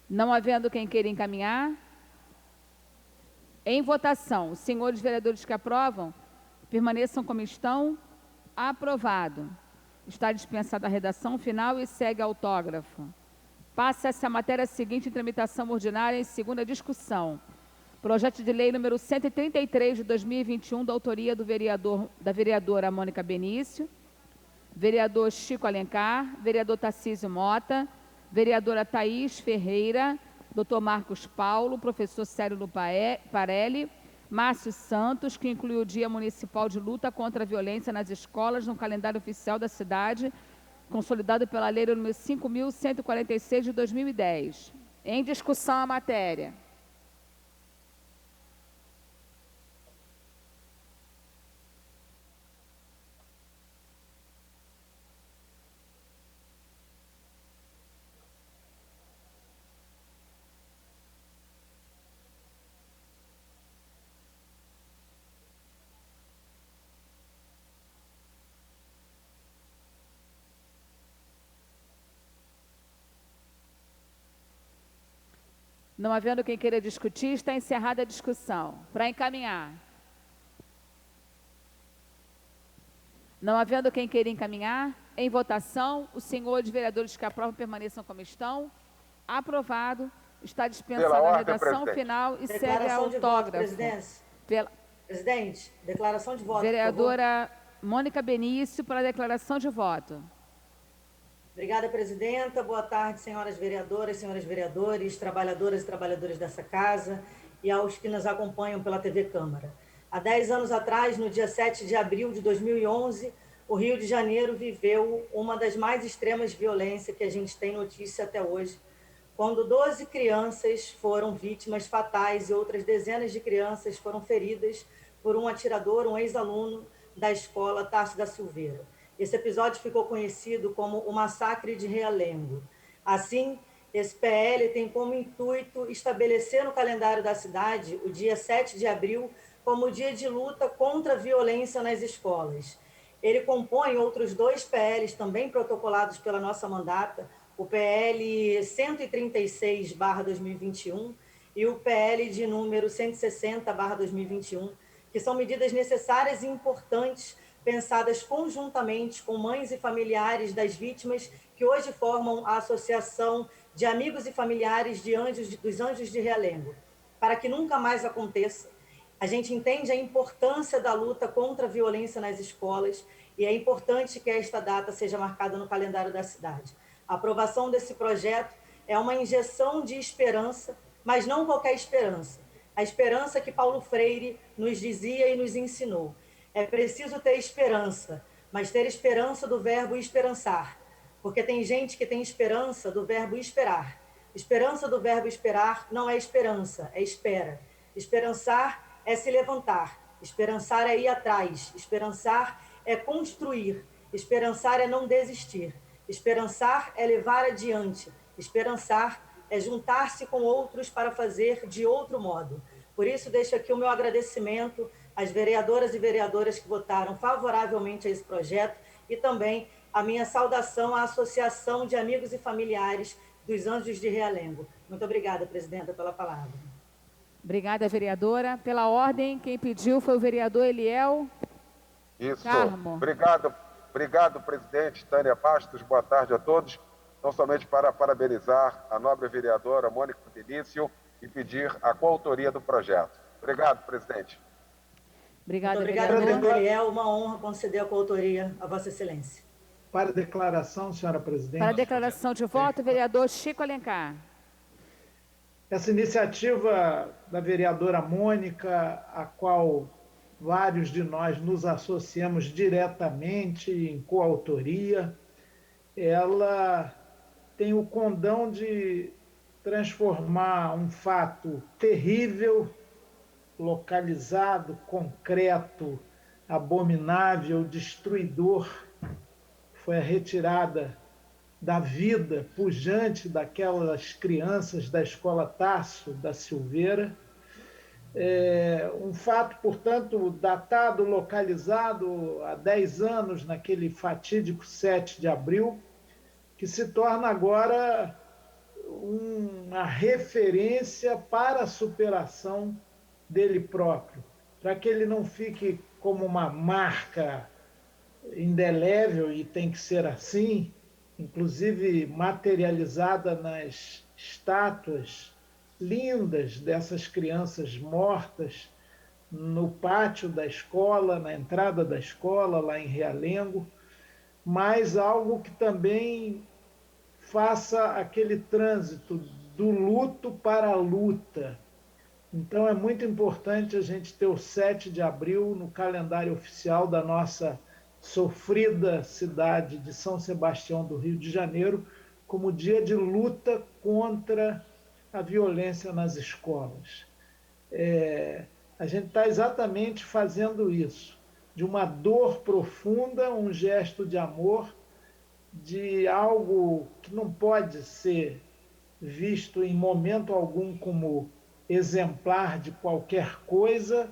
Não havendo quem queira encaminhar, em votação, os senhores vereadores que aprovam, permaneçam como estão. Aprovado. Está dispensada a redação final e segue autógrafo. Passa-se a matéria seguinte em tramitação ordinária em segunda discussão. Projeto de lei número 133 de 2021, da autoria da vereadora Mônica Benício, vereador Chico Alencar, vereador Tarcísio Mota, vereadora Thaís Ferreira, doutor Marcos Paulo, professor Célio Parelli, Márcio Santos, que inclui o Dia Municipal de Luta contra a Violência nas Escolas no calendário oficial da cidade, consolidado pela lei número 5.146 de 2010. Em discussão a matéria. Não havendo quem queira discutir, está encerrada a discussão. Para encaminhar. Não havendo quem queira encaminhar, em votação, os senhores vereadores que aprovam permaneçam como estão. Aprovado. Está dispensada a redação final e segue a autógrafo. Presidente, declaração de voto. Vereadora Mônica Benício, para a declaração de voto. Obrigada, presidenta. Boa tarde, senhoras vereadoras, senhores vereadores, trabalhadoras e trabalhadores dessa casa e aos que nos acompanham pela TV Câmara. Há 10 anos atrás, no dia 7 de abril de 2011, o Rio de Janeiro viveu uma das mais extremas violências que a gente tem notícia até hoje, quando 12 crianças foram vítimas fatais e outras dezenas de crianças foram feridas por um atirador, um ex-aluno da escola Tarso da Silveira. Esse episódio ficou conhecido como o Massacre de Realengo. Assim, esse PL tem como intuito estabelecer no calendário da cidade o dia 7 de abril como dia de luta contra a violência nas escolas. Ele compõe outros 2 PLs também protocolados pela nossa mandata, o PL 136/2021 e o PL de número 160/2021, que são medidas necessárias e importantes pensadas conjuntamente com mães e familiares das vítimas que hoje formam a Associação de Amigos e Familiares dos Anjos de Realengo. Para que nunca mais aconteça, a gente entende a importância da luta contra a violência nas escolas e é importante que esta data seja marcada no calendário da cidade. A aprovação desse projeto é uma injeção de esperança, mas não qualquer esperança. A esperança que Paulo Freire nos dizia e nos ensinou. É preciso ter esperança, mas ter esperança do verbo esperançar, porque tem gente que tem esperança do verbo esperar. Esperança do verbo esperar não é esperança, é espera. Esperançar é se levantar. Esperançar é ir atrás. Esperançar é construir. Esperançar é não desistir. Esperançar é levar adiante. Esperançar é juntar-se com outros para fazer de outro modo. Por isso, deixo aqui o meu agradecimento às vereadoras e vereadores que votaram favoravelmente a esse projeto e também a minha saudação à Associação de Amigos e Familiares dos Anjos de Realengo. Muito obrigada, presidenta, pela palavra. Obrigada, vereadora. Pela ordem, quem pediu foi o vereador Eliel Isso. Carmo. Obrigado, presidente Tânia Bastos. Boa tarde a todos. Não somente para parabenizar a nobre vereadora Mônica Felício e pedir a coautoria do projeto. Obrigado, presidente. Obrigada, vereador Eliel. Uma honra conceder a coautoria a Vossa Excelência. Para declaração, senhora presidente. Para declaração de voto, vereador Chico Alencar. Essa iniciativa da vereadora Mônica, a qual vários de nós nos associamos diretamente em coautoria, ela tem o condão de transformar um fato terrível, localizado, concreto, abominável, destruidor, foi a retirada da vida pujante daquelas crianças da Escola Tasso da Silveira. Um fato, portanto, datado, localizado há 10 anos, naquele fatídico 7 de abril, que se torna agora uma referência para a superação dele próprio, para que ele não fique como uma marca indelével, e tem que ser assim, inclusive materializada nas estátuas lindas dessas crianças mortas no pátio da escola, na entrada da escola, lá em Realengo, mas algo que também faça aquele trânsito do luto para a luta. Então é muito importante a gente ter o 7 de abril no calendário oficial da nossa sofrida cidade de São Sebastião do Rio de Janeiro como dia de luta contra a violência nas escolas. A gente está exatamente fazendo isso, de uma dor profunda, um gesto de amor, de algo que não pode ser visto em momento algum como exemplar de qualquer coisa,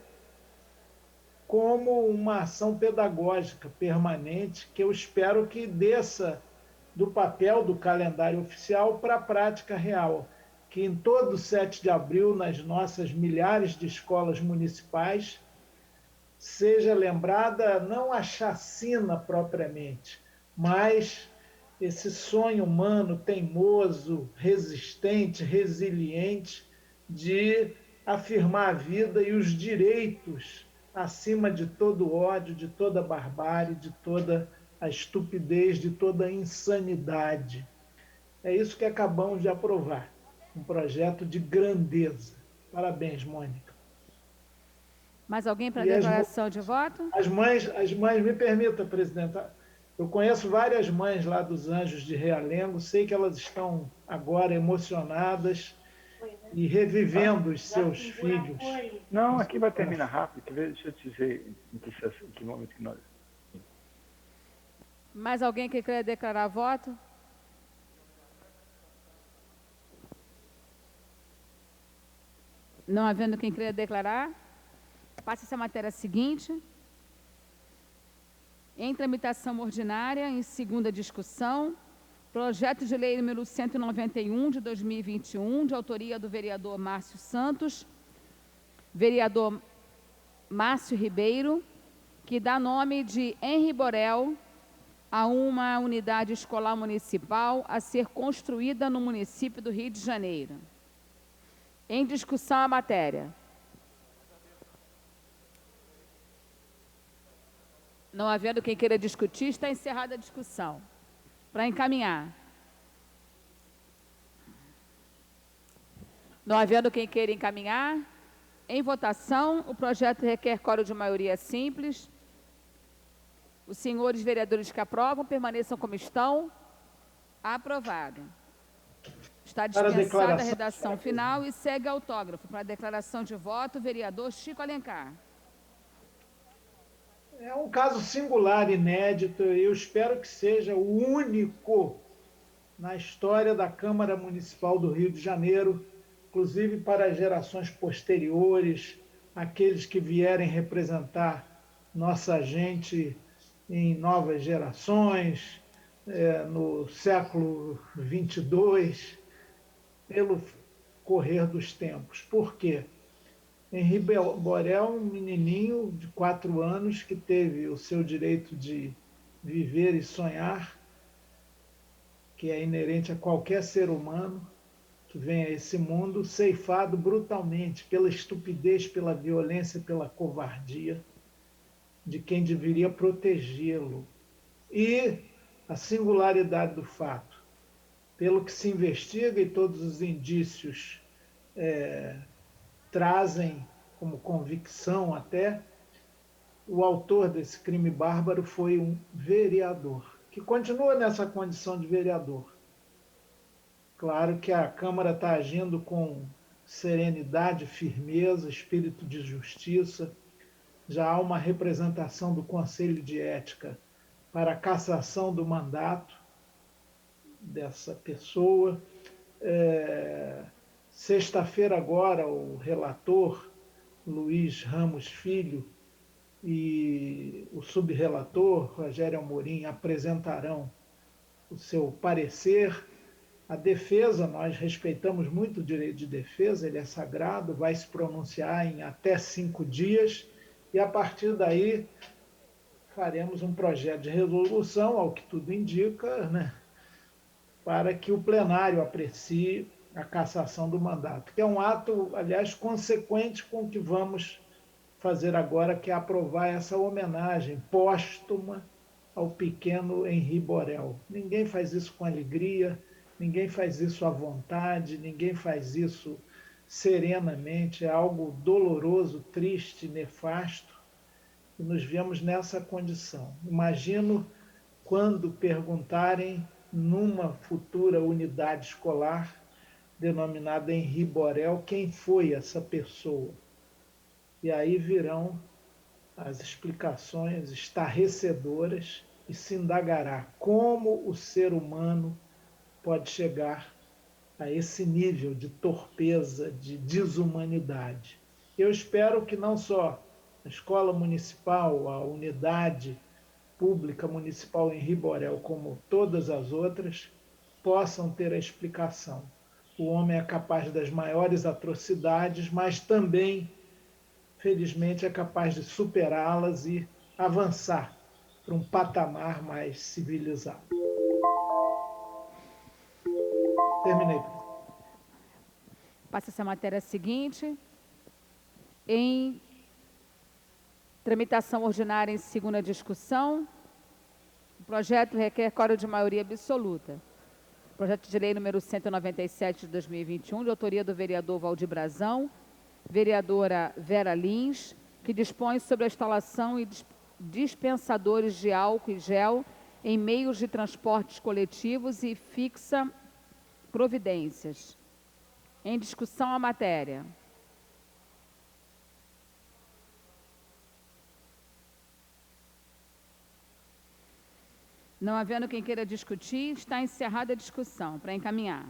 como uma ação pedagógica permanente, que eu espero que desça do papel do calendário oficial para a prática real, que em todo 7 de abril, nas nossas milhares de escolas municipais, seja lembrada não a chacina propriamente, mas esse sonho humano teimoso, resistente, resiliente, de afirmar a vida e os direitos acima de todo ódio, de toda barbárie, de toda a estupidez, de toda a insanidade. É isso que acabamos de aprovar, um projeto de grandeza. Parabéns, Mônica. Mais alguém para a declaração de voto? As mães, me permita, presidenta, eu conheço várias mães lá dos Anjos de Realengo, sei que elas estão agora emocionadas e revivendo os seus filhos. Não, aqui vai terminar rápido. Deixa eu te dizer em que momento que nós... Mais alguém que queira declarar voto? Não havendo quem queira declarar, passa-se a matéria seguinte. Em tramitação ordinária, em segunda discussão, projeto de lei número 191 de 2021, de autoria do vereador Márcio Santos, vereador Márcio Ribeiro, que dá nome de Henri Borel a uma unidade escolar municipal a ser construída no município do Rio de Janeiro. Em discussão a matéria. Não havendo quem queira discutir, está encerrada a discussão. Para encaminhar. Não havendo quem queira encaminhar, em votação, o projeto requer quórum de maioria simples. Os senhores vereadores que aprovam permaneçam como estão. Aprovado. Está Para a dispensada a declaração. redação final e segue autógrafo. Para a declaração de voto, o vereador Chico Alencar. É um caso singular, inédito, e eu espero que seja o único na história da Câmara Municipal do Rio de Janeiro, inclusive para gerações posteriores, aqueles que vierem representar nossa gente em novas gerações, no século 22, pelo correr dos tempos. Por quê? Henri Borel, um menininho de 4 anos que teve o seu direito de viver e sonhar, que é inerente a qualquer ser humano que vem a esse mundo, ceifado brutalmente pela estupidez, pela violência, pela covardia de quem deveria protegê-lo. E a singularidade do fato, pelo que se investiga e todos os indícios trazem como convicção até, o autor desse crime bárbaro foi um vereador, que continua nessa condição de vereador. Claro que a Câmara está agindo com serenidade, firmeza, espírito de justiça. Já há uma representação do Conselho de Ética para a cassação do mandato dessa pessoa. Sexta-feira agora, o relator Luiz Ramos Filho e o subrelator Rogério Amorim apresentarão o seu parecer. A defesa, nós respeitamos muito o direito de defesa, ele é sagrado, vai se pronunciar em até 5 dias e, a partir daí, faremos um projeto de resolução, ao que tudo indica, né, para que o plenário aprecie a cassação do mandato, que é um ato, aliás, consequente com o que vamos fazer agora, que é aprovar essa homenagem póstuma ao pequeno Henri Borel. Ninguém faz isso com alegria, ninguém faz isso à vontade, ninguém faz isso serenamente, é algo doloroso, triste, nefasto, e nos vemos nessa condição. Imagino quando perguntarem numa futura unidade escolar denominada Henri Borel, quem foi essa pessoa? E aí virão as explicações estarrecedoras e se indagará como o ser humano pode chegar a esse nível de torpeza, de desumanidade. Eu espero que não só a escola municipal, a unidade pública municipal Henri Borel, como todas as outras, possam ter a explicação. O homem é capaz das maiores atrocidades, mas também, felizmente, é capaz de superá-las e avançar para um patamar mais civilizado. Terminei. Passa-se a matéria seguinte. Em tramitação ordinária em segunda discussão, o projeto requer quórum de maioria absoluta. Projeto de lei número 197 de 2021, de autoria do vereador Valdir Brazão, vereadora Vera Lins, que dispõe sobre a instalação e dispensadores de álcool e gel em meios de transportes coletivos e fixa providências. Em discussão a matéria. Não havendo quem queira discutir, está encerrada a discussão. Para encaminhar.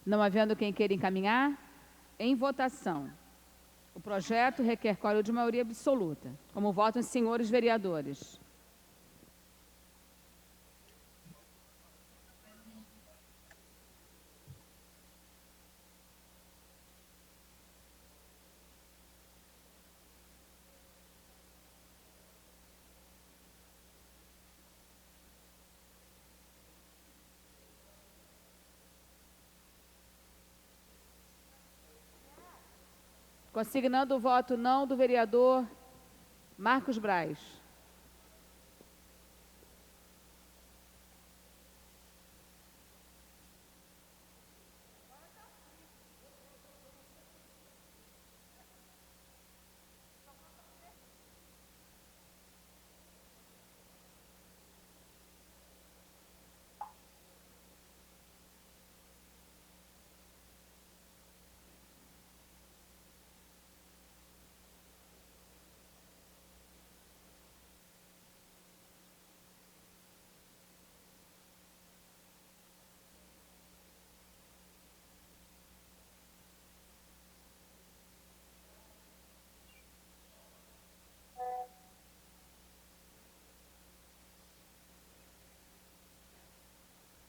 Não havendo quem queira encaminhar, em votação. O projeto requer quórum de maioria absoluta. Como votam os senhores vereadores? Consignando o voto não do vereador Marcos Braz.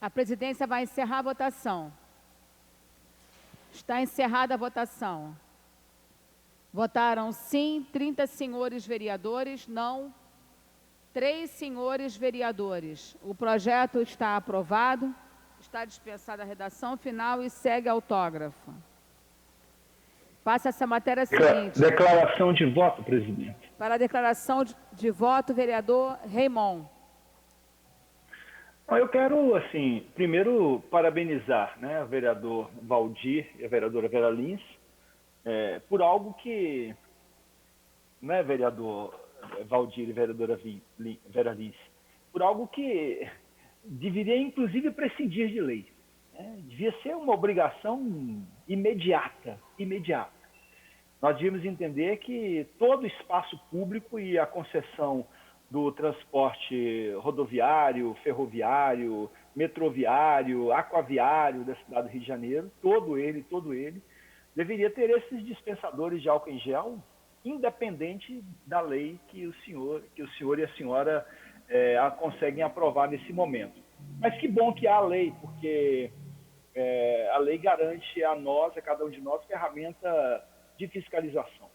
A presidência vai encerrar a votação. Está encerrada a votação. Votaram sim 30 senhores vereadores, não 3 senhores vereadores. O projeto está aprovado, está dispensada a redação final e segue autógrafo. Passa essa matéria seguinte. Declaração de voto, presidente. Para a declaração de voto, vereador Raymond. Eu quero, assim, primeiro parabenizar, né, o vereador Valdir e a vereadora Vera Lins por algo que, né, vereador Valdir e vereadora Vera Lins, por algo que deveria, inclusive, prescindir de lei. Né? Devia ser uma obrigação imediata. Nós devíamos entender que todo espaço público e a concessão do transporte rodoviário, ferroviário, metroviário, aquaviário da cidade do Rio de Janeiro, todo ele, deveria ter esses dispensadores de álcool em gel, independente da lei que o senhor e a senhora conseguem aprovar nesse momento. Mas que bom que há a lei, porque a lei garante a nós, a cada um de nós, ferramenta de fiscalização.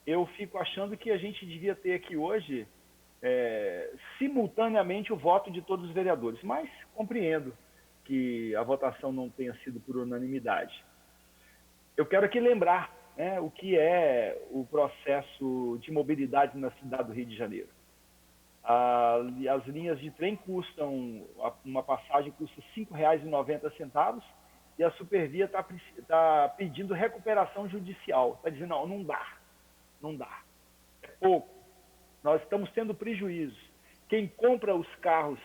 Eu fico achando que a gente devia ter aqui hoje, simultaneamente, o voto de todos os vereadores, mas compreendo que a votação não tenha sido por unanimidade. Eu quero aqui lembrar, né, o que é o processo de mobilidade na cidade do Rio de Janeiro. As linhas de trem custam, uma passagem custa R$ 5,90 e a Supervia está pedindo recuperação judicial. Está dizendo, não dá, é pouco. Nós estamos tendo prejuízo. Quem compra os carros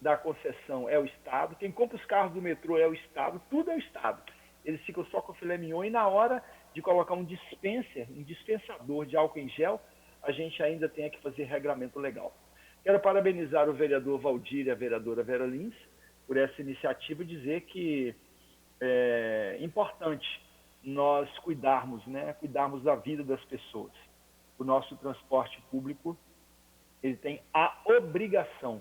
da concessão é o Estado, quem compra os carros do metrô é o Estado, tudo é o Estado. Eles ficam só com o filé mignon e na hora de colocar um dispensador de álcool em gel, a gente ainda tem que fazer regramento legal. Quero parabenizar o vereador Valdir e a vereadora Vera Lins por essa iniciativa e dizer que é importante nós cuidarmos da vida das pessoas. O nosso transporte público, ele tem a obrigação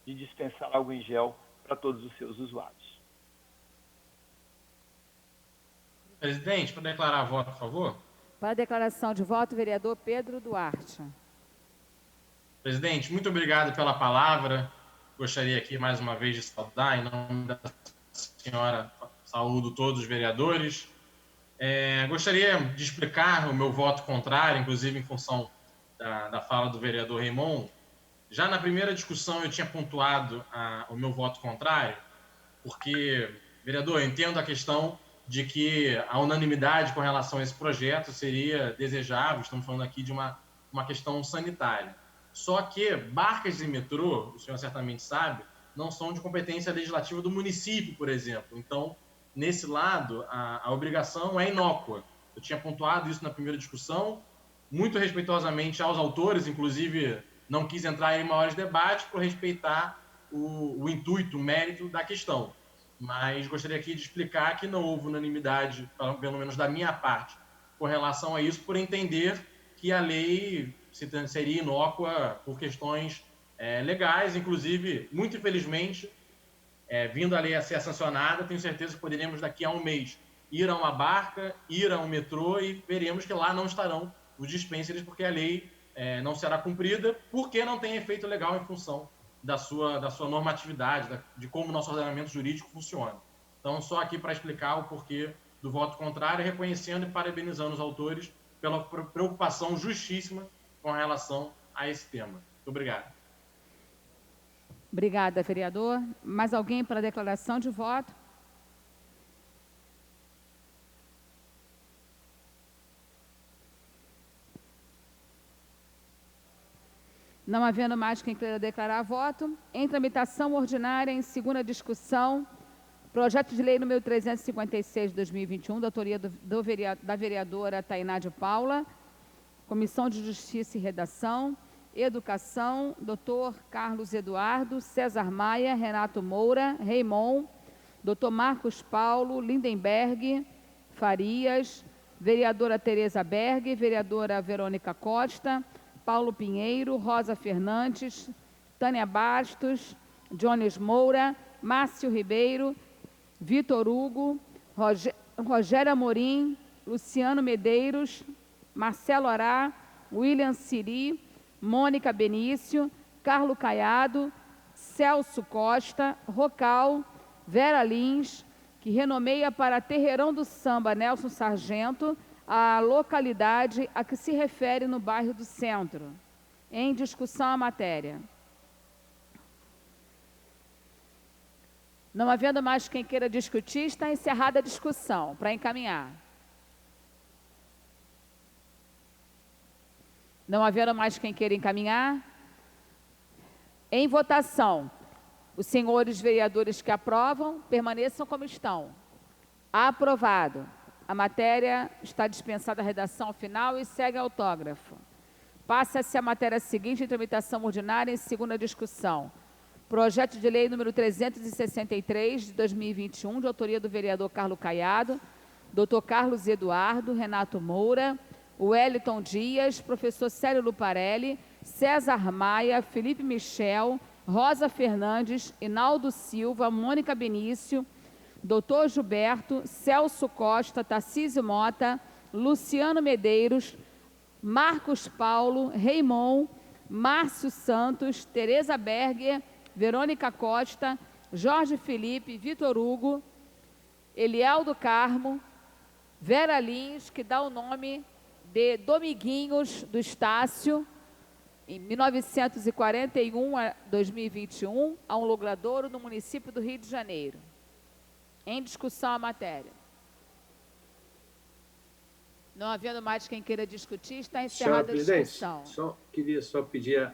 de dispensar álcool em gel para todos os seus usuários. Presidente, para declarar voto, por favor. Para a declaração de voto, vereador Pedro Duarte. Presidente, muito obrigado pela palavra. Gostaria aqui, mais uma vez, de saudar, em nome da senhora, saúdo todos os vereadores. Gostaria de explicar o meu voto contrário, inclusive em função da fala do vereador Raymond. Já na primeira discussão eu tinha pontuado o meu voto contrário, porque, vereador, eu entendo a questão de que a unanimidade com relação a esse projeto seria desejável, estamos falando aqui de uma questão sanitária. Só que barcas de metrô, o senhor certamente sabe, não são de competência legislativa do município, por exemplo. Então, nesse lado, a obrigação é inócua. Eu tinha pontuado isso na primeira discussão, muito respeitosamente aos autores, inclusive não quis entrar em maiores debates por respeitar o intuito, o mérito da questão. Mas gostaria aqui de explicar que não houve unanimidade, pelo menos da minha parte, com relação a isso, por entender que a lei seria inócua por questões legais, inclusive, muito infelizmente, vindo a lei a ser sancionada, tenho certeza que poderemos daqui a um mês ir a uma barca, ir a um metrô e veremos que lá não estarão os dispensers, porque a lei não será cumprida, porque não tem efeito legal em função da sua normatividade, de como o nosso ordenamento jurídico funciona. Então, só aqui para explicar o porquê do voto contrário, reconhecendo e parabenizando os autores pela preocupação justíssima com relação a esse tema. Muito obrigado. Obrigada, vereador. Mais alguém para a declaração de voto? Não havendo mais quem queira declarar voto, em tramitação ordinária, em segunda discussão, projeto de lei número 356 de 2021, da autoria da vereadora Tainá de Paula, Comissão de Justiça e Redação, Educação, Dr. Carlos Eduardo, César Maia, Renato Moura, Raymond, Dr. Marcos Paulo, Lindenberg, Farias, vereadora Tereza Berg, vereadora Verônica Costa, Paulo Pinheiro, Rosa Fernandes, Tânia Bastos, Jones Moura, Márcio Ribeiro, Vitor Hugo, Rogério Amorim, Luciano Medeiros, Marcelo Ará, William Siri, Mônica Benício, Carlos Caiado, Celso Costa, Rocal, Vera Lins, que renomeia para Terreirão do Samba Nelson Sargento, a localidade a que se refere no bairro do Centro. Em discussão a matéria. Não havendo mais quem queira discutir, está encerrada a discussão. Para encaminhar. Não havendo mais quem queira encaminhar, em votação, os senhores vereadores que aprovam, permaneçam como estão. Aprovado. A matéria está dispensada a redação final e segue autógrafo. Passa-se a matéria seguinte em tramitação ordinária em segunda discussão. Projeto de lei número 363, de 2021, de autoria do vereador Carlos Caiado, doutor Carlos Eduardo, Renato Moura, Wellington Dias, professor Célio Luparelli, César Maia, Felipe Michel, Rosa Fernandes, Inaldo Silva, Mônica Benício, doutor Gilberto, Celso Costa, Tarcísio Mota, Luciano Medeiros, Marcos Paulo, Raimon, Márcio Santos, Tereza Berger, Verônica Costa, Jorge Felipe, Vitor Hugo, Eliel do Carmo, Vera Lins, que dá o nome de Dominguinhos do Estácio, em 1941 a 2021, a um logradouro no município do Rio de Janeiro. Em discussão a matéria. Não havendo mais quem queira discutir, está encerrada a discussão. Queria pedir a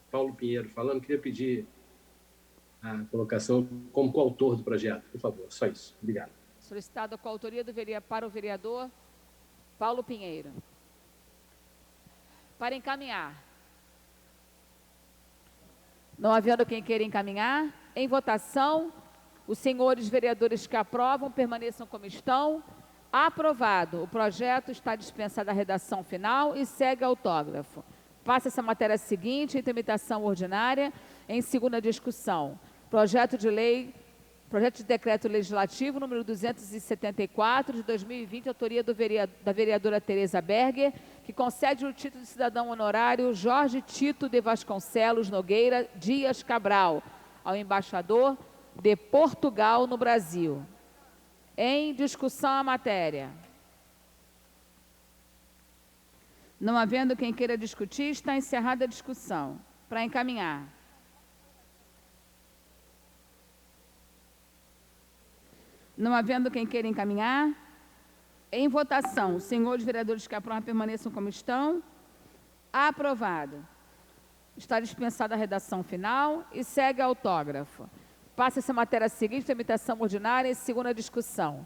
Paulo Pinheiro falando, queria pedir a colocação como coautor do projeto, por favor, só isso. Obrigado. Solicitado a coautoria para o vereador Paulo Pinheiro. Para encaminhar. Não havendo quem queira encaminhar, em votação, os senhores vereadores que aprovam permaneçam como estão. Aprovado. O projeto está dispensado a redação final e segue autógrafo. Passa essa matéria seguinte em tramitação ordinária em segunda discussão. Projeto de decreto legislativo número 274 de 2020, autoria da vereadora Tereza Berger, que concede o título de cidadão honorário Jorge Tito de Vasconcelos Nogueira Dias Cabral ao embaixador de Portugal no Brasil. Em discussão a matéria. Não havendo quem queira discutir, está encerrada a discussão. Para encaminhar. Não havendo quem queira encaminhar, em votação, os senhores vereadores que aprovam permaneçam como estão. Aprovado. Está dispensada a redação final e segue autógrafo. Passa essa matéria seguinte, tramitação ordinária em segunda discussão.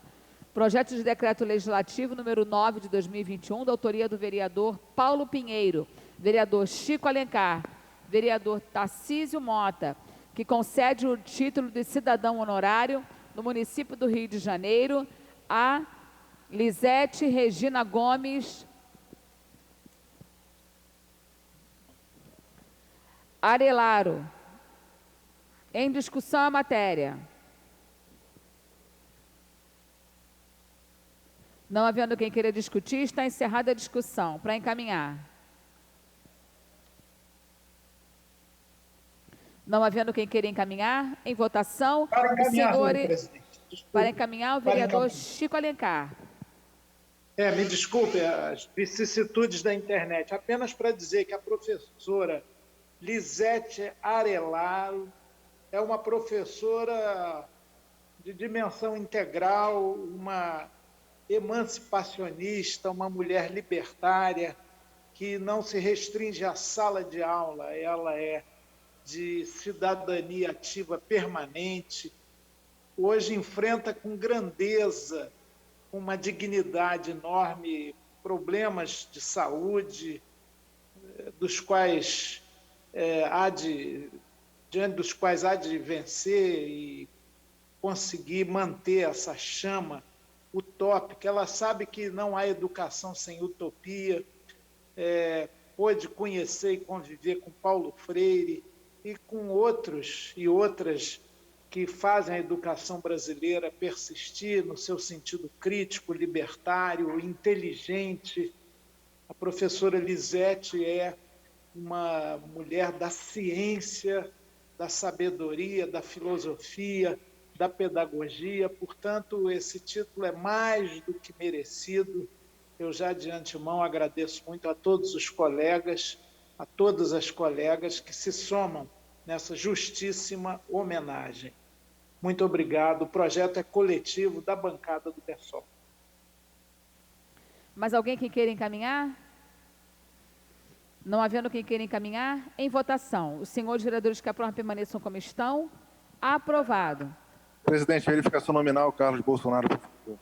Projeto de decreto legislativo número 9 de 2021, da autoria do vereador Paulo Pinheiro, vereador Chico Alencar, vereador Tarcísio Mota, que concede o título de cidadão honorário no município do Rio de Janeiro a Lisete Regina Gomes Arelaro. Em discussão a matéria. Não havendo quem queira discutir, está encerrada a discussão. Para encaminhar. Não havendo quem queira encaminhar, em votação, para encaminhar, para encaminhar o vereador Chico Alencar. Me desculpe as vicissitudes da internet. Apenas para dizer que a professora Lisete Arelaro é uma professora de dimensão integral, uma emancipacionista, uma mulher libertária, que não se restringe à sala de aula, ela é de cidadania ativa permanente. Hoje enfrenta com grandeza, com uma dignidade enorme, problemas de saúde, dos quais diante dos quais há de vencer e conseguir manter essa chama utópica. Ela sabe que não há educação sem utopia, pôde conhecer e conviver com Paulo Freire e com outros e outras que fazem a educação brasileira persistir no seu sentido crítico, libertário, inteligente. A professora Lisete é uma mulher da ciência, da sabedoria, da filosofia, da pedagogia. Portanto, esse título é mais do que merecido. Eu já de antemão agradeço muito a todos os colegas, a todas as colegas que se somam nessa justíssima homenagem. Muito obrigado. O projeto é coletivo da bancada do PSOL. Mais alguém que queira encaminhar? Não havendo quem queira encaminhar, em votação. Os senhores vereadores que aprovam permaneçam como estão. Aprovado. Presidente, verificação nominal, Carlos Bolsonaro, por favor.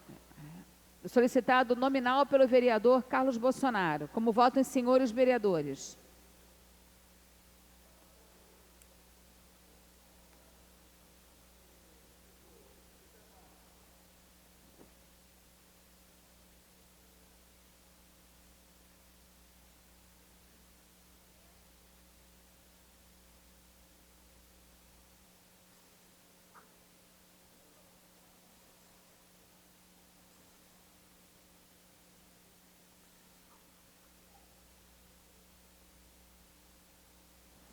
Solicitado nominal pelo vereador Carlos Bolsonaro. Como votam os senhores vereadores?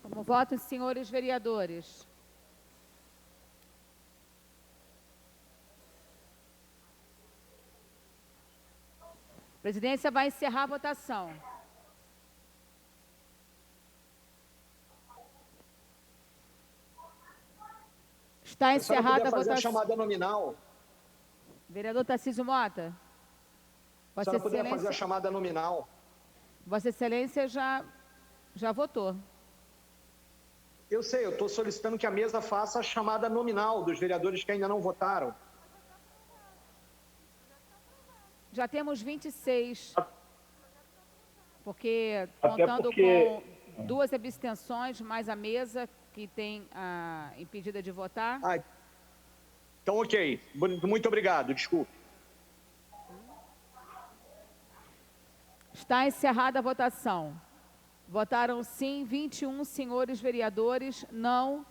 Como votam os senhores vereadores? A presidência vai encerrar a votação. Está encerrada a votação. A chamada nominal. Vereador Tarcísio Mota. A senhora poderia fazer a chamada nominal. Vossa Excelência já votou. Eu sei, eu estou solicitando que a mesa faça a chamada nominal dos vereadores que ainda não votaram. Já temos 26, porque Até contando porque... com 2 abstenções, mais a mesa que tem a impedida de votar. Então, ok. Muito obrigado, desculpe. Está encerrada a votação. Votaram sim 21 senhores vereadores, não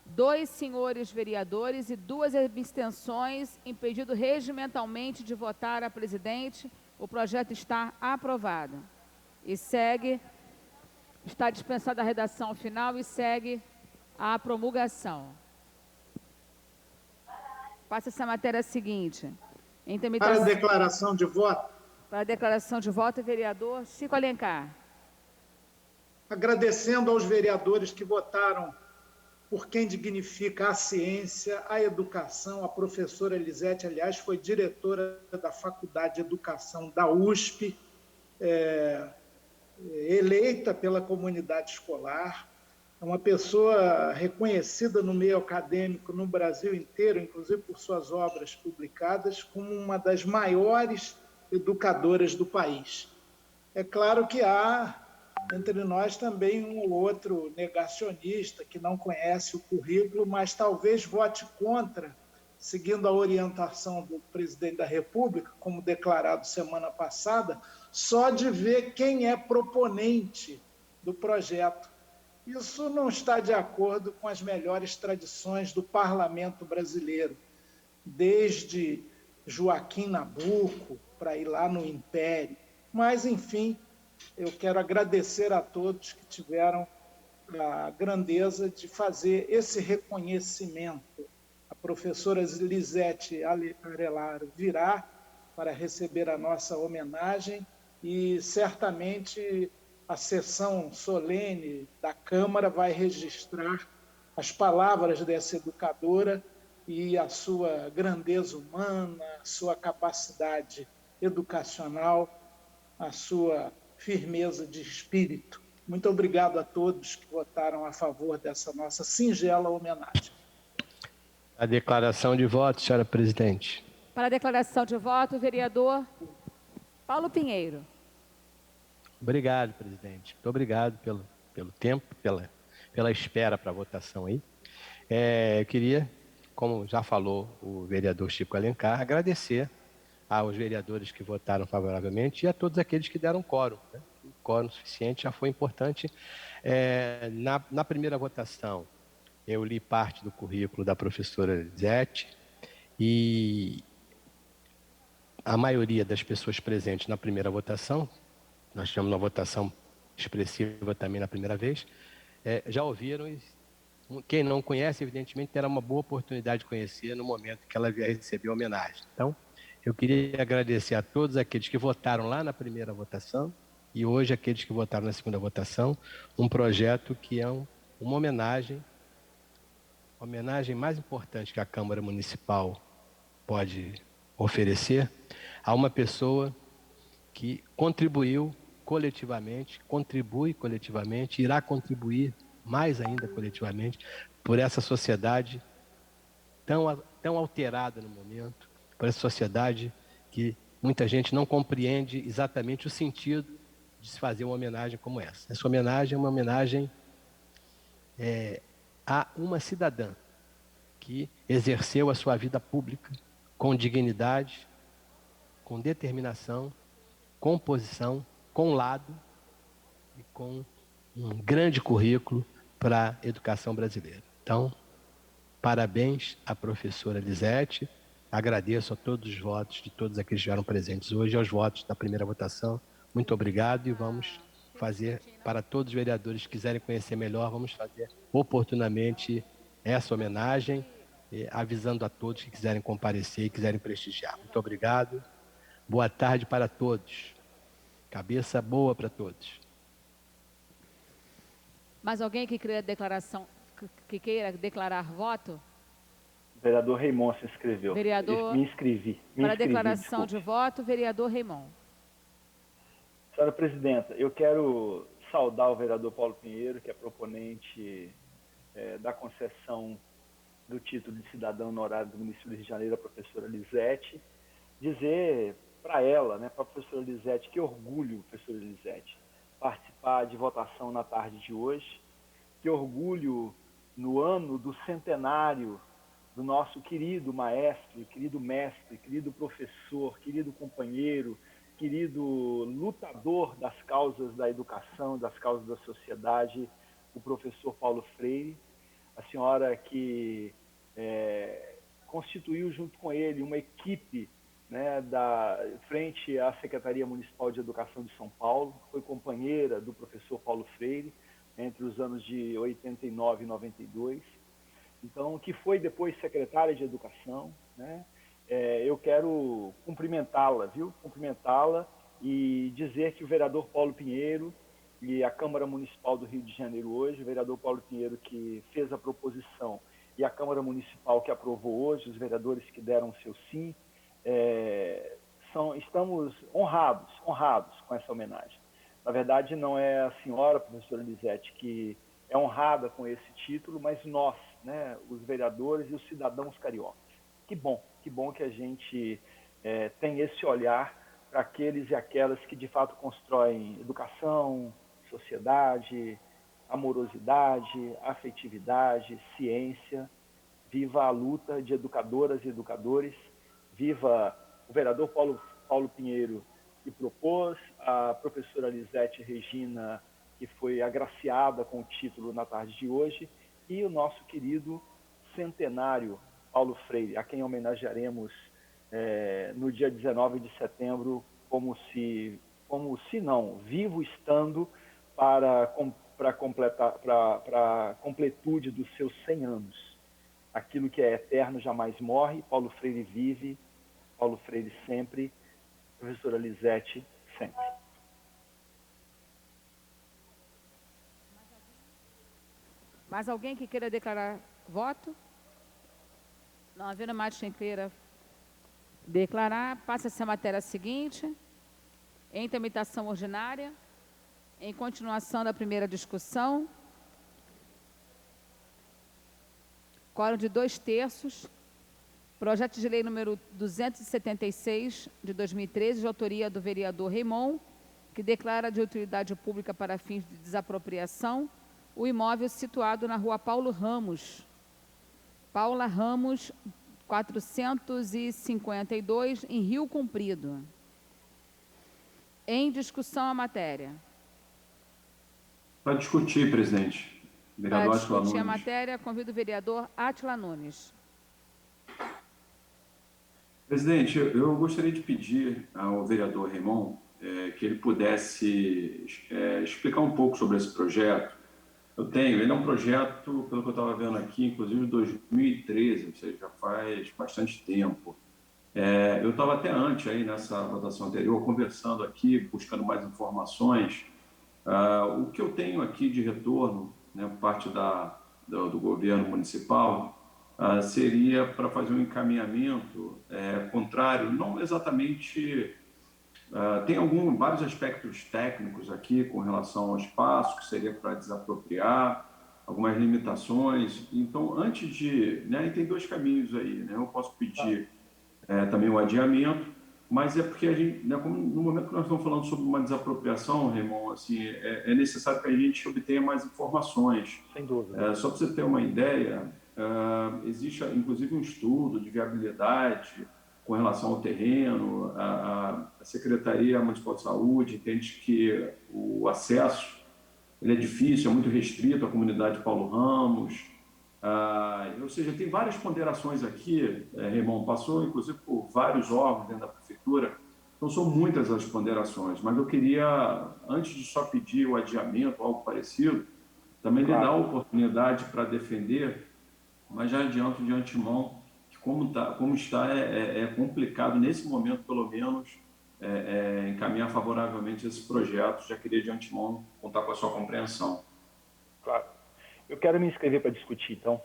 2 senhores vereadores e 2 abstenções, impedido regimentalmente de votar a presidente. O projeto está aprovado. E segue, está dispensada a redação final e segue a promulgação. Passa-se a matéria seguinte. Em tramitação... Para a declaração de voto. Para a declaração de voto, vereador Chico Alencar. Agradecendo aos vereadores que votaram por quem dignifica a ciência, a educação. A professora Lisete, aliás, foi diretora da Faculdade de Educação da USP, eleita pela comunidade escolar. É uma pessoa reconhecida no meio acadêmico no Brasil inteiro, inclusive por suas obras publicadas, como uma das maiores educadoras do país. É claro que há entre nós também um ou outro negacionista que não conhece o currículo, mas talvez vote contra, seguindo a orientação do presidente da República, como declarado semana passada, só de ver quem é proponente do projeto. Isso não está de acordo com as melhores tradições do parlamento brasileiro, desde Joaquim Nabuco, para ir lá no Império. Mas, enfim, eu quero agradecer a todos que tiveram a grandeza de fazer esse reconhecimento. A professora Lisete Arelaro virá para receber a nossa homenagem e, certamente, a sessão solene da Câmara vai registrar as palavras dessa educadora e a sua grandeza humana, a sua capacidade educacional, a sua firmeza de espírito. Muito obrigado a todos que votaram a favor dessa nossa singela homenagem. A declaração de voto, senhora presidente. Para a declaração de voto, o vereador Paulo Pinheiro. Obrigado, presidente. Muito obrigado pelo tempo, pela espera para a votação aí. Eu queria, como já falou o vereador Chico Alencar, agradecer aos vereadores que votaram favoravelmente e a todos aqueles que deram quórum, né? O quórum suficiente já foi importante. Na primeira votação, eu li parte do currículo da professora Elisete e a maioria das pessoas presentes na primeira votação, nós tivemos uma votação expressiva também na primeira vez, já ouviram e quem não conhece, evidentemente, terá uma boa oportunidade de conhecer no momento que ela vier receber a homenagem. Então, eu queria agradecer a todos aqueles que votaram lá na primeira votação e hoje aqueles que votaram na segunda votação, um projeto que é uma homenagem, a homenagem mais importante que a Câmara Municipal pode oferecer a uma pessoa que contribuiu coletivamente, contribui coletivamente, irá contribuir mais ainda coletivamente, por essa sociedade tão alterada no momento, por essa sociedade que muita gente não compreende exatamente o sentido de se fazer uma homenagem como essa. Essa homenagem é uma homenagem a uma cidadã que exerceu a sua vida pública com dignidade, com determinação, com posição, com lado e com um grande currículo para a educação brasileira. Então, parabéns à professora Elisete, agradeço a todos os votos de todos aqueles que estiveram presentes hoje, aos votos da primeira votação. Muito obrigado e vamos fazer, para todos os vereadores que quiserem conhecer melhor, vamos fazer oportunamente essa homenagem, avisando a todos que quiserem comparecer e quiserem prestigiar. Muito obrigado, boa tarde para todos, cabeça boa para todos. Mais alguém que queira declarar voto? O vereador Raimon se inscreveu. Vereador, me inscrevi. Para a declaração desculpe. de voto, vereador Raimon. Senhora presidenta, eu quero saudar o vereador Paulo Pinheiro, que é proponente da concessão do título de cidadão honorário do município do Rio de Janeiro, a professora Elisete, dizer para ela, né, para a professora Elisete, que orgulho, professora Elisete, participar de votação na tarde de hoje, que orgulho no ano do centenário do nosso querido maestro, querido mestre, querido professor, querido companheiro, querido lutador das causas da educação, das causas da sociedade, o professor Paulo Freire, a senhora que constituiu junto com ele uma equipe, né, frente à Secretaria Municipal de Educação de São Paulo, foi companheira do professor Paulo Freire entre os anos de 89 e 92, então, que foi depois secretária de Educação, né? Eu quero cumprimentá-la, viu? Cumprimentá-la e dizer que o vereador Paulo Pinheiro e a Câmara Municipal do Rio de Janeiro hoje, o vereador Paulo Pinheiro que fez a proposição e a Câmara Municipal que aprovou hoje, os vereadores que deram o seu sim, estamos honrados com essa homenagem. Na verdade, não é a senhora, professora Elisete, que é honrada com esse título, mas nós, né, os vereadores e os cidadãos cariocas. Que bom que a gente tem esse olhar para aqueles e aquelas que de fato constroem educação, sociedade, amorosidade, afetividade, ciência. Viva a luta de educadoras e educadores, viva o vereador Paulo Pinheiro, que propôs, a professora Elisete Regina, que foi agraciada com o título na tarde de hoje, e o nosso querido centenário Paulo Freire, a quem homenagearemos no dia 19 de setembro, como se não, vivo estando para a completude dos seus 100 anos. Aquilo que é eterno jamais morre, Paulo Freire vive, Paulo Freire sempre, professora Elisete sempre. Mais alguém que queira declarar voto? Não havendo mais quem queira declarar, passa-se a matéria seguinte, em tramitação ordinária, em continuação da primeira discussão, quórum de 2/3, projeto de lei número 276, de 2013, de autoria do vereador Raimon, que declara de utilidade pública para fins de desapropriação o imóvel situado na rua Paula Ramos, 452, em Rio Comprido. Em discussão a matéria. Para discutir, presidente. Para Vereador Átila discutir a Nunes. matéria, convido o vereador Átila Nunes. Presidente, eu gostaria de pedir ao vereador Raimon que ele pudesse explicar um pouco sobre esse projeto. Ele é um projeto, pelo que eu estava vendo aqui, inclusive de 2013, ou seja, já faz bastante tempo. Eu estava até antes, aí, nessa votação anterior, conversando aqui, buscando mais informações. O que eu tenho aqui de retorno, né, por parte do governo municipal, seria para fazer um encaminhamento contrário, não exatamente... tem vários aspectos técnicos aqui com relação ao espaço, que seria para desapropriar, algumas limitações. Então, antes de... né, tem dois caminhos aí. Né? Eu posso pedir também o adiamento, mas é porque a gente, né, como no momento que nós estamos falando sobre uma desapropriação, Raimon, assim, é necessário que a gente obtenha mais informações. Sem dúvida. Só para você ter uma ideia, existe inclusive um estudo de viabilidade com relação ao terreno. A Secretaria Municipal de Saúde entende que o acesso ele é difícil, é muito restrito à comunidade Paulo Ramos. Ou seja, tem várias ponderações aqui, Raimon, passou inclusive por vários órgãos dentro da prefeitura, então são muitas as ponderações, mas eu queria, antes de só pedir o adiamento, algo parecido, também lhe dar a oportunidade para defender, mas já adianto de antemão que como está é complicado nesse momento, pelo menos, encaminhar favoravelmente esse projeto. Já queria de antemão contar com a sua compreensão. Claro. Eu quero me inscrever para discutir, então.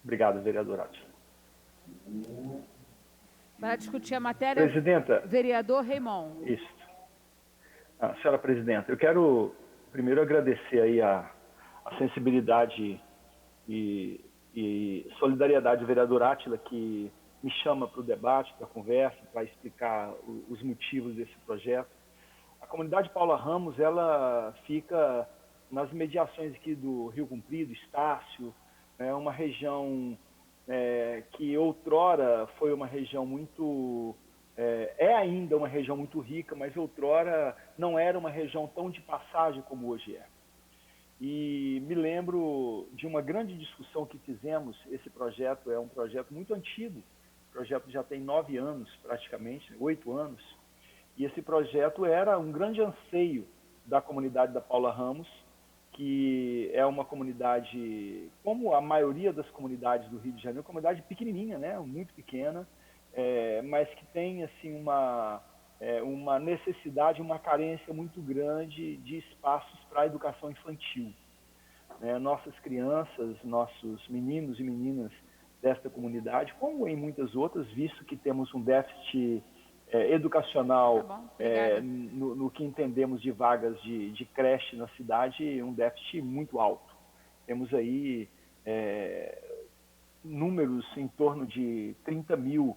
Obrigado, vereador Átila. Para discutir a matéria, Presidenta, vereador Raimon. Isso. Senhora presidenta, eu quero primeiro agradecer aí a sensibilidade e solidariedade do vereador Átila, que me chama para o debate, para a conversa, para explicar os motivos desse projeto. A comunidade Paula Ramos, ela fica nas mediações aqui do Rio Comprido, Estácio, é uma região que outrora foi uma região muito... é ainda uma região muito rica, mas outrora não era uma região tão de passagem como hoje é. E me lembro de uma grande discussão que fizemos. Esse projeto é um projeto muito antigo, o projeto já tem 9 anos praticamente, 8 anos, e esse projeto era um grande anseio da comunidade da Paula Ramos, que é uma comunidade, como a maioria das comunidades do Rio de Janeiro, uma comunidade pequenininha, né, muito pequena, mas que tem assim uma necessidade, uma carência muito grande de espaços para a educação infantil. Nossas crianças, nossos meninos e meninas desta comunidade, como em muitas outras, visto que temos um déficit educacional no que entendemos de vagas de creche na cidade, um déficit muito alto. Temos aí números em torno de 30 mil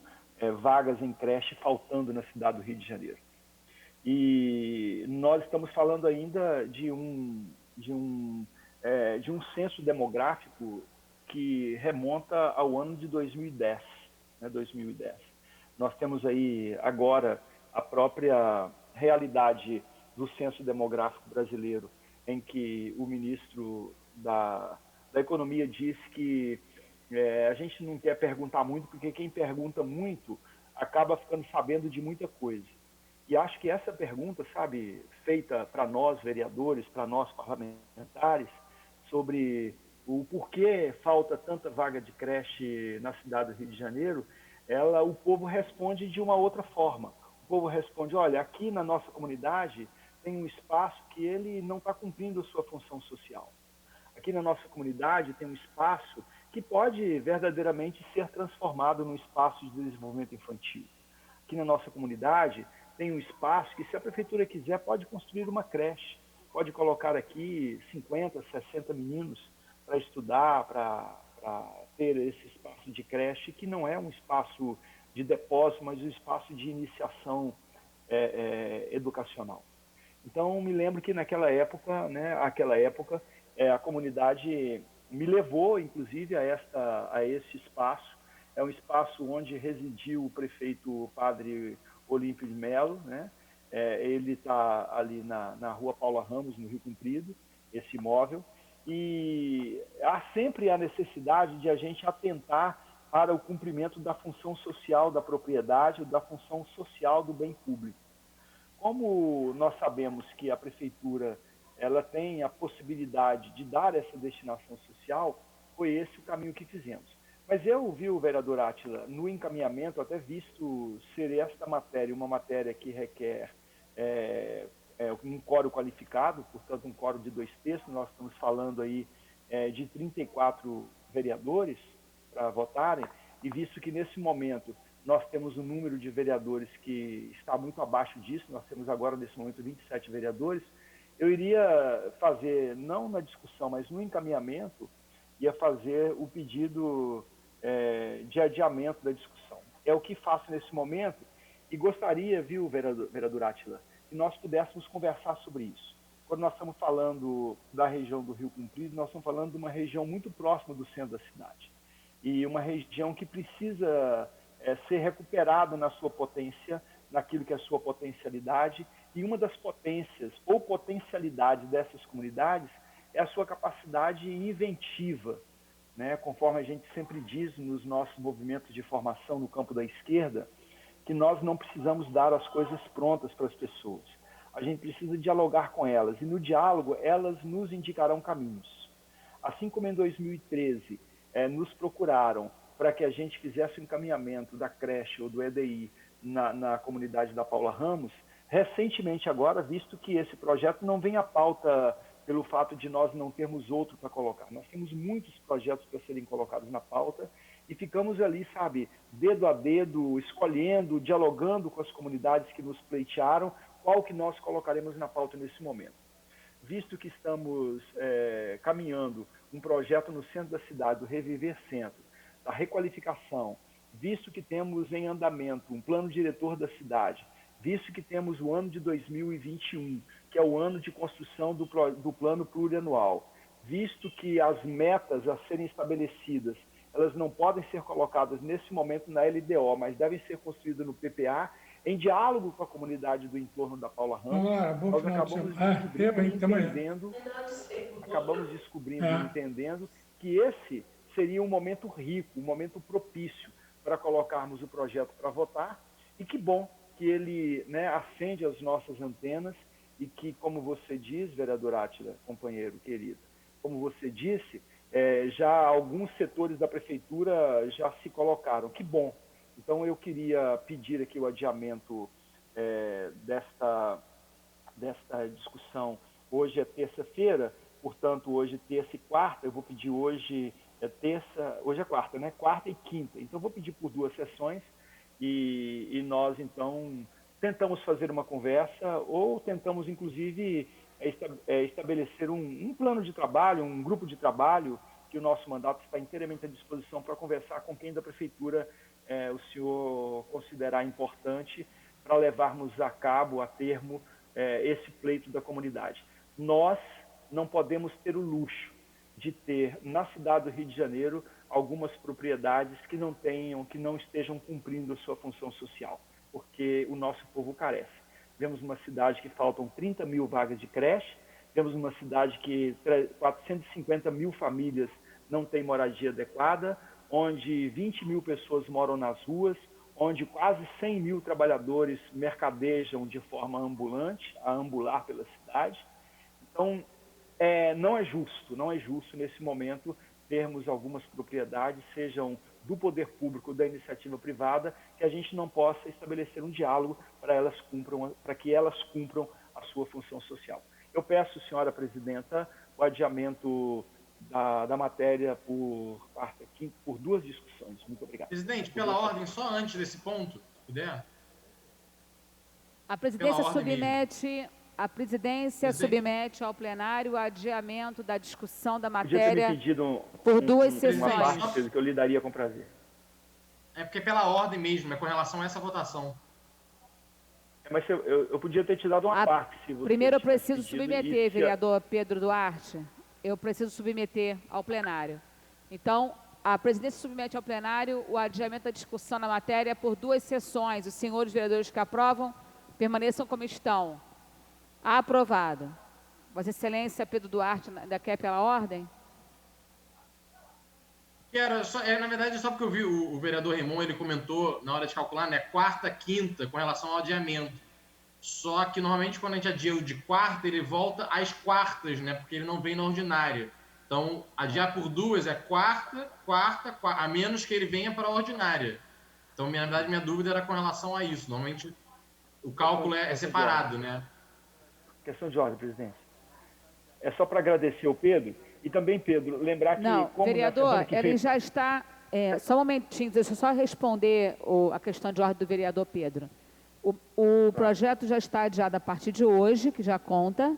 vagas em creche faltando na cidade do Rio de Janeiro. E nós estamos falando ainda de um censo demográfico que remonta ao ano de 2010, né, 2010. Nós temos aí agora a própria realidade do censo demográfico brasileiro, em que o ministro da Economia disse que a gente não quer perguntar muito, porque quem pergunta muito acaba ficando sabendo de muita coisa. E acho que essa pergunta, sabe, feita para nós vereadores, para nós parlamentares, sobre o porquê falta tanta vaga de creche na cidade do Rio de Janeiro, o povo responde de uma outra forma. O povo responde: olha, aqui na nossa comunidade tem um espaço que ele não está cumprindo a sua função social. Aqui na nossa comunidade tem um espaço que pode verdadeiramente ser transformado num espaço de desenvolvimento infantil. Aqui na nossa comunidade tem um espaço que, se a prefeitura quiser, pode construir uma creche, pode colocar aqui 50, 60 meninos para estudar, para ter esse espaço de creche, que não é um espaço de depósito, mas um espaço de iniciação educacional. Então, me lembro que naquela época, né, a comunidade me levou, inclusive, a esse espaço. É um espaço onde residiu o prefeito Padre Olímpio de Melo, né? Ele está ali na Rua Paula Ramos, no Rio Comprido, esse imóvel, e há sempre a necessidade de a gente atentar para o cumprimento da função social da propriedade, da função social do bem público. Como nós sabemos que a Prefeitura ela tem a possibilidade de dar essa destinação social, foi esse o caminho que fizemos. Mas eu vi o vereador Átila, no encaminhamento, até visto ser esta matéria uma matéria que requer um quórum qualificado, portanto um quórum de 2/3, nós estamos falando aí de 34 vereadores para votarem, e visto que nesse momento nós temos um número de vereadores que está muito abaixo disso, nós temos agora nesse momento 27 vereadores, eu iria fazer, não na discussão, mas no encaminhamento, ia fazer o pedido de adiamento da discussão. É o que faço nesse momento e gostaria, viu, vereador Átila, que nós pudéssemos conversar sobre isso. Quando nós estamos falando da região do Rio Comprido, nós estamos falando de uma região muito próxima do centro da cidade. E uma região que precisa ser recuperada na sua potência, naquilo que é a sua potencialidade. E uma das potências ou potencialidades dessas comunidades é a sua capacidade inventiva, né? Conforme a gente sempre diz nos nossos movimentos de formação no campo da esquerda, que nós não precisamos dar as coisas prontas para as pessoas. A gente precisa dialogar com elas, e no diálogo elas nos indicarão caminhos. Assim como em 2013 nos procuraram para que a gente fizesse o encaminhamento da creche ou do EDI na comunidade da Paula Ramos, recentemente agora, visto que esse projeto não vem à pauta pelo fato de nós não termos outro para colocar. Nós temos muitos projetos para serem colocados na pauta e ficamos ali, sabe, dedo a dedo, escolhendo, dialogando com as comunidades que nos pleitearam, qual que nós colocaremos na pauta nesse momento. Visto que estamos caminhando um projeto no centro da cidade, do Reviver Centro, da requalificação, visto que temos em andamento um plano diretor da cidade, visto que temos o ano de 2021, que é o ano de construção do plano plurianual, visto que as metas a serem estabelecidas, elas não podem ser colocadas nesse momento na LDO, mas devem ser construídas no PPA, em diálogo com a comunidade do entorno da Paula Ramos, nós acabamos descobrindo e entendendo que esse seria um momento rico, um momento propício para colocarmos o projeto para votar, e que bom que ele acende as nossas antenas e que, como você diz, vereador Átila, companheiro querido, como você disse, já alguns setores da prefeitura já se colocaram. Que bom. Então, eu queria pedir aqui o adiamento desta discussão. Hoje é terça-feira, portanto, hoje terça e quarta, eu vou pedir hoje hoje é quarta, né? Quarta e quinta. Então, eu vou pedir por 2 sessões e nós, então, tentamos fazer uma conversa ou tentamos, inclusive, estabelecer um plano de trabalho, um grupo de trabalho, que o nosso mandato está inteiramente à disposição para conversar com quem da prefeitura o senhor considerar importante para levarmos a cabo, a termo, esse pleito da comunidade. Nós não podemos ter o luxo de ter na cidade do Rio de Janeiro algumas propriedades que não estejam cumprindo a sua função social, porque o nosso povo carece. Vemos uma cidade que faltam 30 mil vagas de creche, vemos uma cidade que 450 mil famílias não têm moradia adequada, onde 20 mil pessoas moram nas ruas, onde quase 100 mil trabalhadores mercadejam de forma ambulante, a ambular pela cidade. Então, não é justo nesse momento termos algumas propriedades, sejam do poder público ou da iniciativa privada, que a gente não possa estabelecer um diálogo para que elas cumpram a sua função social. Eu peço, senhora presidenta, o adiamento da matéria por 2 discussões. Muito obrigado. Presidente, pela ordem, só antes desse ponto, se puder. A presidência submete ao plenário o adiamento da discussão da matéria por 2 sessões. Uma parte que eu lhe daria com prazer. É porque pela ordem mesmo, é com relação a essa votação. Mas eu podia ter te dado uma parte. Se você primeiro eu preciso submeter, vereador Pedro Duarte, eu preciso submeter ao plenário. Então, a presidência submete ao plenário o adiamento da discussão na matéria por 2 sessões. Os senhores vereadores que aprovam, permaneçam como estão. Aprovado. Vossa Excelência Pedro Duarte, ainda quer pela ordem? Na verdade, só porque eu vi o vereador Raimon, ele comentou na hora de calcular, né, quarta, quinta, com relação ao adiamento. Só que normalmente quando a gente adia o de quarta, ele volta às quartas, né, porque ele não vem na ordinária. Então, adiar por duas é quarta, a menos que ele venha para a ordinária. Então, na verdade, minha dúvida era com relação a isso. Normalmente, o cálculo é separado, né? Questão de ordem, presidente. É só para agradecer ao Pedro. E também, Pedro, lembrar que... Não, como vereador, ele já está... só um momentinho, deixa eu só responder a questão de ordem do vereador Pedro. O projeto já está adiado a partir de hoje, que já conta,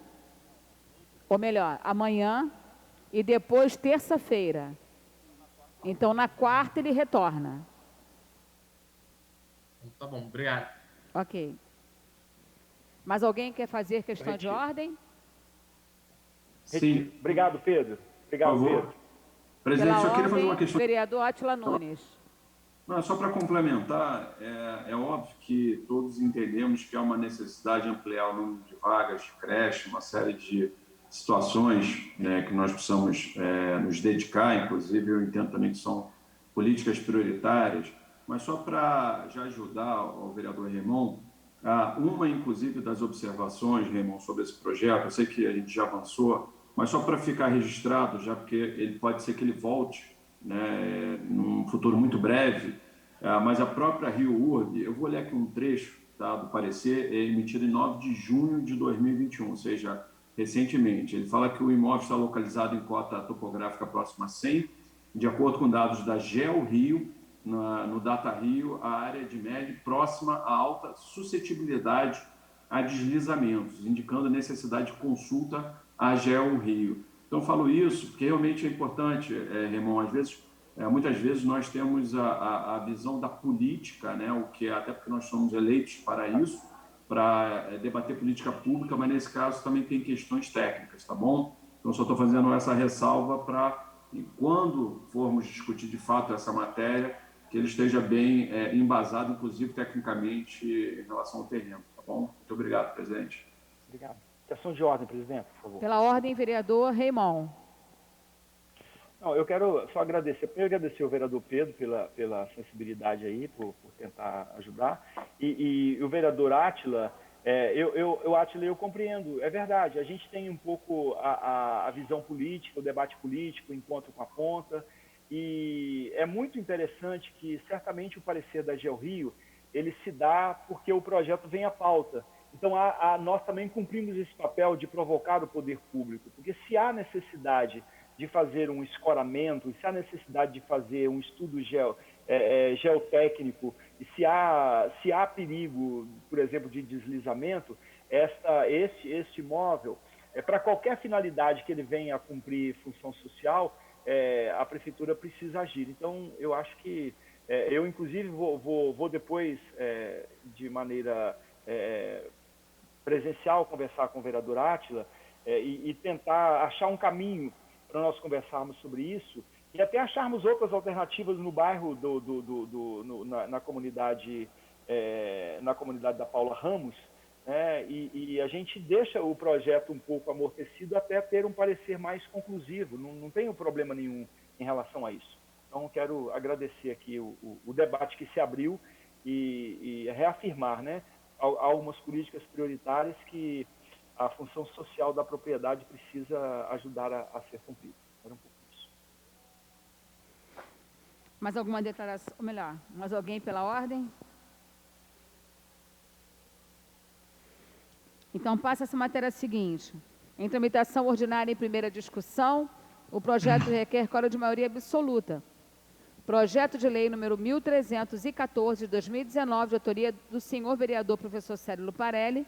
ou melhor, amanhã, e depois terça-feira. Então, na quarta, ele retorna. Tá bom, obrigado. Ok. Mais alguém quer fazer questão de ordem? Sim. Obrigado, Pedro. Obrigado, Pedro. Presidente, só queria fazer uma questão. Vereador Átila Nunes. Não, só para complementar, é óbvio que todos entendemos que há uma necessidade de ampliar o número de vagas de creche, uma série de situações, né, que nós precisamos nos dedicar, inclusive eu entendo também que são políticas prioritárias, mas só para já ajudar o vereador Raimon, uma, inclusive, das observações, Raimon, sobre esse projeto, eu sei que a gente já avançou, mas só para ficar registrado, já porque ele pode ser que ele volte, né, num futuro muito breve, mas a própria Rio Urb, eu vou ler aqui um trecho, tá, do parecer, emitido em 9 de junho de 2021, ou seja, recentemente. Ele fala que o imóvel está localizado em cota topográfica próxima a 100, de acordo com dados da GeoRio, no Data Rio, a área de média próxima a alta suscetibilidade a deslizamentos, indicando a necessidade de consulta à GeoRio. Então, eu falo isso porque realmente é importante, Raimon, muitas vezes nós temos a visão da política, né, o que até porque nós somos eleitos para isso, para debater política pública, mas nesse caso também tem questões técnicas, tá bom? Então, só estou fazendo essa ressalva para, quando formos discutir de fato essa matéria, que ele esteja bem embasado, inclusive tecnicamente, em relação ao terreno, tá bom? Muito obrigado, presidente. Obrigado. Questão de ordem, presidente, por favor. Pela ordem, vereador Raimon. Não, eu quero só agradecer ao vereador Pedro pela sensibilidade aí, por tentar ajudar. E o vereador Átila, Átila, eu compreendo, é verdade, a gente tem um pouco a visão política, o debate político, o encontro com a ponta, e é muito interessante que certamente o parecer da GeoRio, ele se dá porque o projeto vem à pauta. Então, nós também cumprimos esse papel de provocar o poder público, porque se há necessidade de fazer um escoramento, se há necessidade de fazer um estudo geotécnico, e se há perigo, por exemplo, de deslizamento, este imóvel, para qualquer finalidade que ele venha a cumprir função social, a prefeitura precisa agir. Então, eu acho que eu, inclusive, vou depois, de maneira presencial, conversar com o vereador Átila e tentar achar um caminho para nós conversarmos sobre isso e até acharmos outras alternativas no bairro, na comunidade da Paula Ramos, né? E a gente deixa o projeto um pouco amortecido até ter um parecer mais conclusivo. Não tenho problema nenhum em relação a isso. Então, quero agradecer aqui o debate que se abriu e reafirmar, né, algumas políticas prioritárias que a função social da propriedade precisa ajudar a ser cumprida. Era um pouco isso. Mais alguma declaração? Ou melhor, mais alguém pela ordem? Então, passa essa matéria seguinte. Em tramitação ordinária em primeira discussão, o projeto requer quórum de maioria absoluta. Projeto de lei número 1314 de 2019, de autoria do senhor vereador professor Célio Luparelli,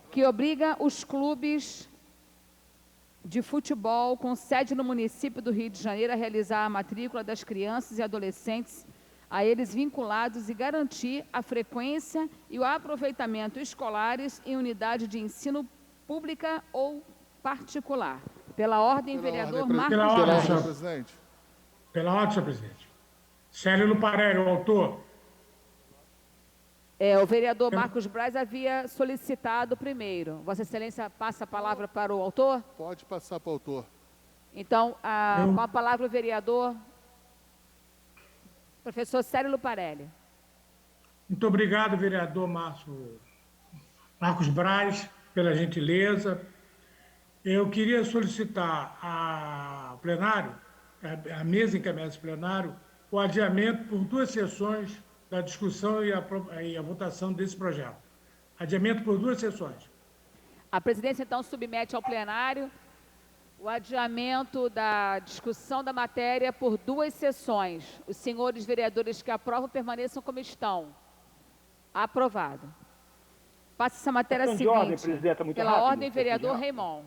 que obriga os clubes de futebol com sede no município do Rio de Janeiro a realizar a matrícula das crianças e adolescentes a eles vinculados e garantir a frequência e o aproveitamento escolares em unidade de ensino pública ou particular. Pela ordem, vereador Marcos Braz. Senhor presidente. Pela ordem, senhor presidente. Célio Luparelli, o autor. O vereador Marcos Braz havia solicitado primeiro. Vossa Excelência passa a palavra para o autor? Pode passar para o autor. Então, com a palavra o vereador, professor Célio Luparelli. Muito obrigado, vereador Marcos Braz, pela gentileza. Eu queria solicitar ao plenário, a mesa encaminhada ao plenário, o adiamento por 2 sessões da discussão e a votação desse projeto. Adiamento por 2 sessões. A presidência, então, submete ao plenário o adiamento da discussão da matéria por 2 sessões. Os senhores vereadores que aprovam permaneçam como estão. Aprovado. Passa essa matéria seguinte. Ordem, presidenta, muito pela rápido, ordem, vereador Raimon.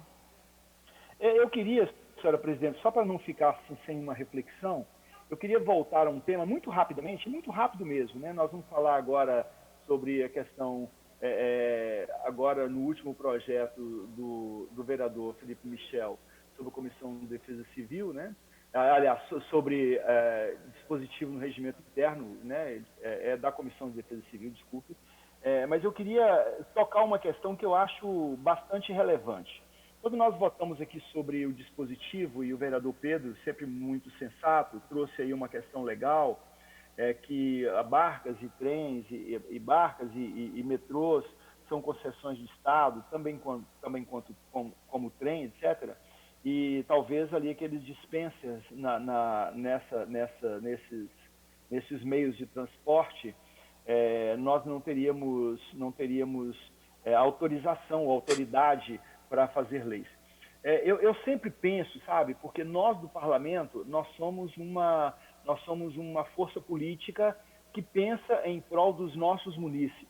Eu queria, senhora presidente, só para não ficar assim, sem uma reflexão, eu queria voltar a um tema muito rapidamente, muito rápido mesmo, né? Nós vamos falar agora sobre a questão, agora no último projeto do vereador Felipe Michel, sobre a Comissão de Defesa Civil, né? Aliás, sobre dispositivo no regimento interno, né? Da Comissão de Defesa Civil, desculpe. Mas eu queria tocar uma questão que eu acho bastante relevante. Quando nós votamos aqui sobre o dispositivo, e o vereador Pedro, sempre muito sensato, trouxe aí uma questão legal, que barcas e trens, e barcas e metrôs são concessões de Estado, também como trem, etc., e talvez ali aqueles dispensers nesses meios de transporte, nós não teríamos autorização, autoridade para fazer leis. Eu sempre penso, sabe, porque nós do parlamento, nós somos uma força política que pensa em prol dos nossos munícipes.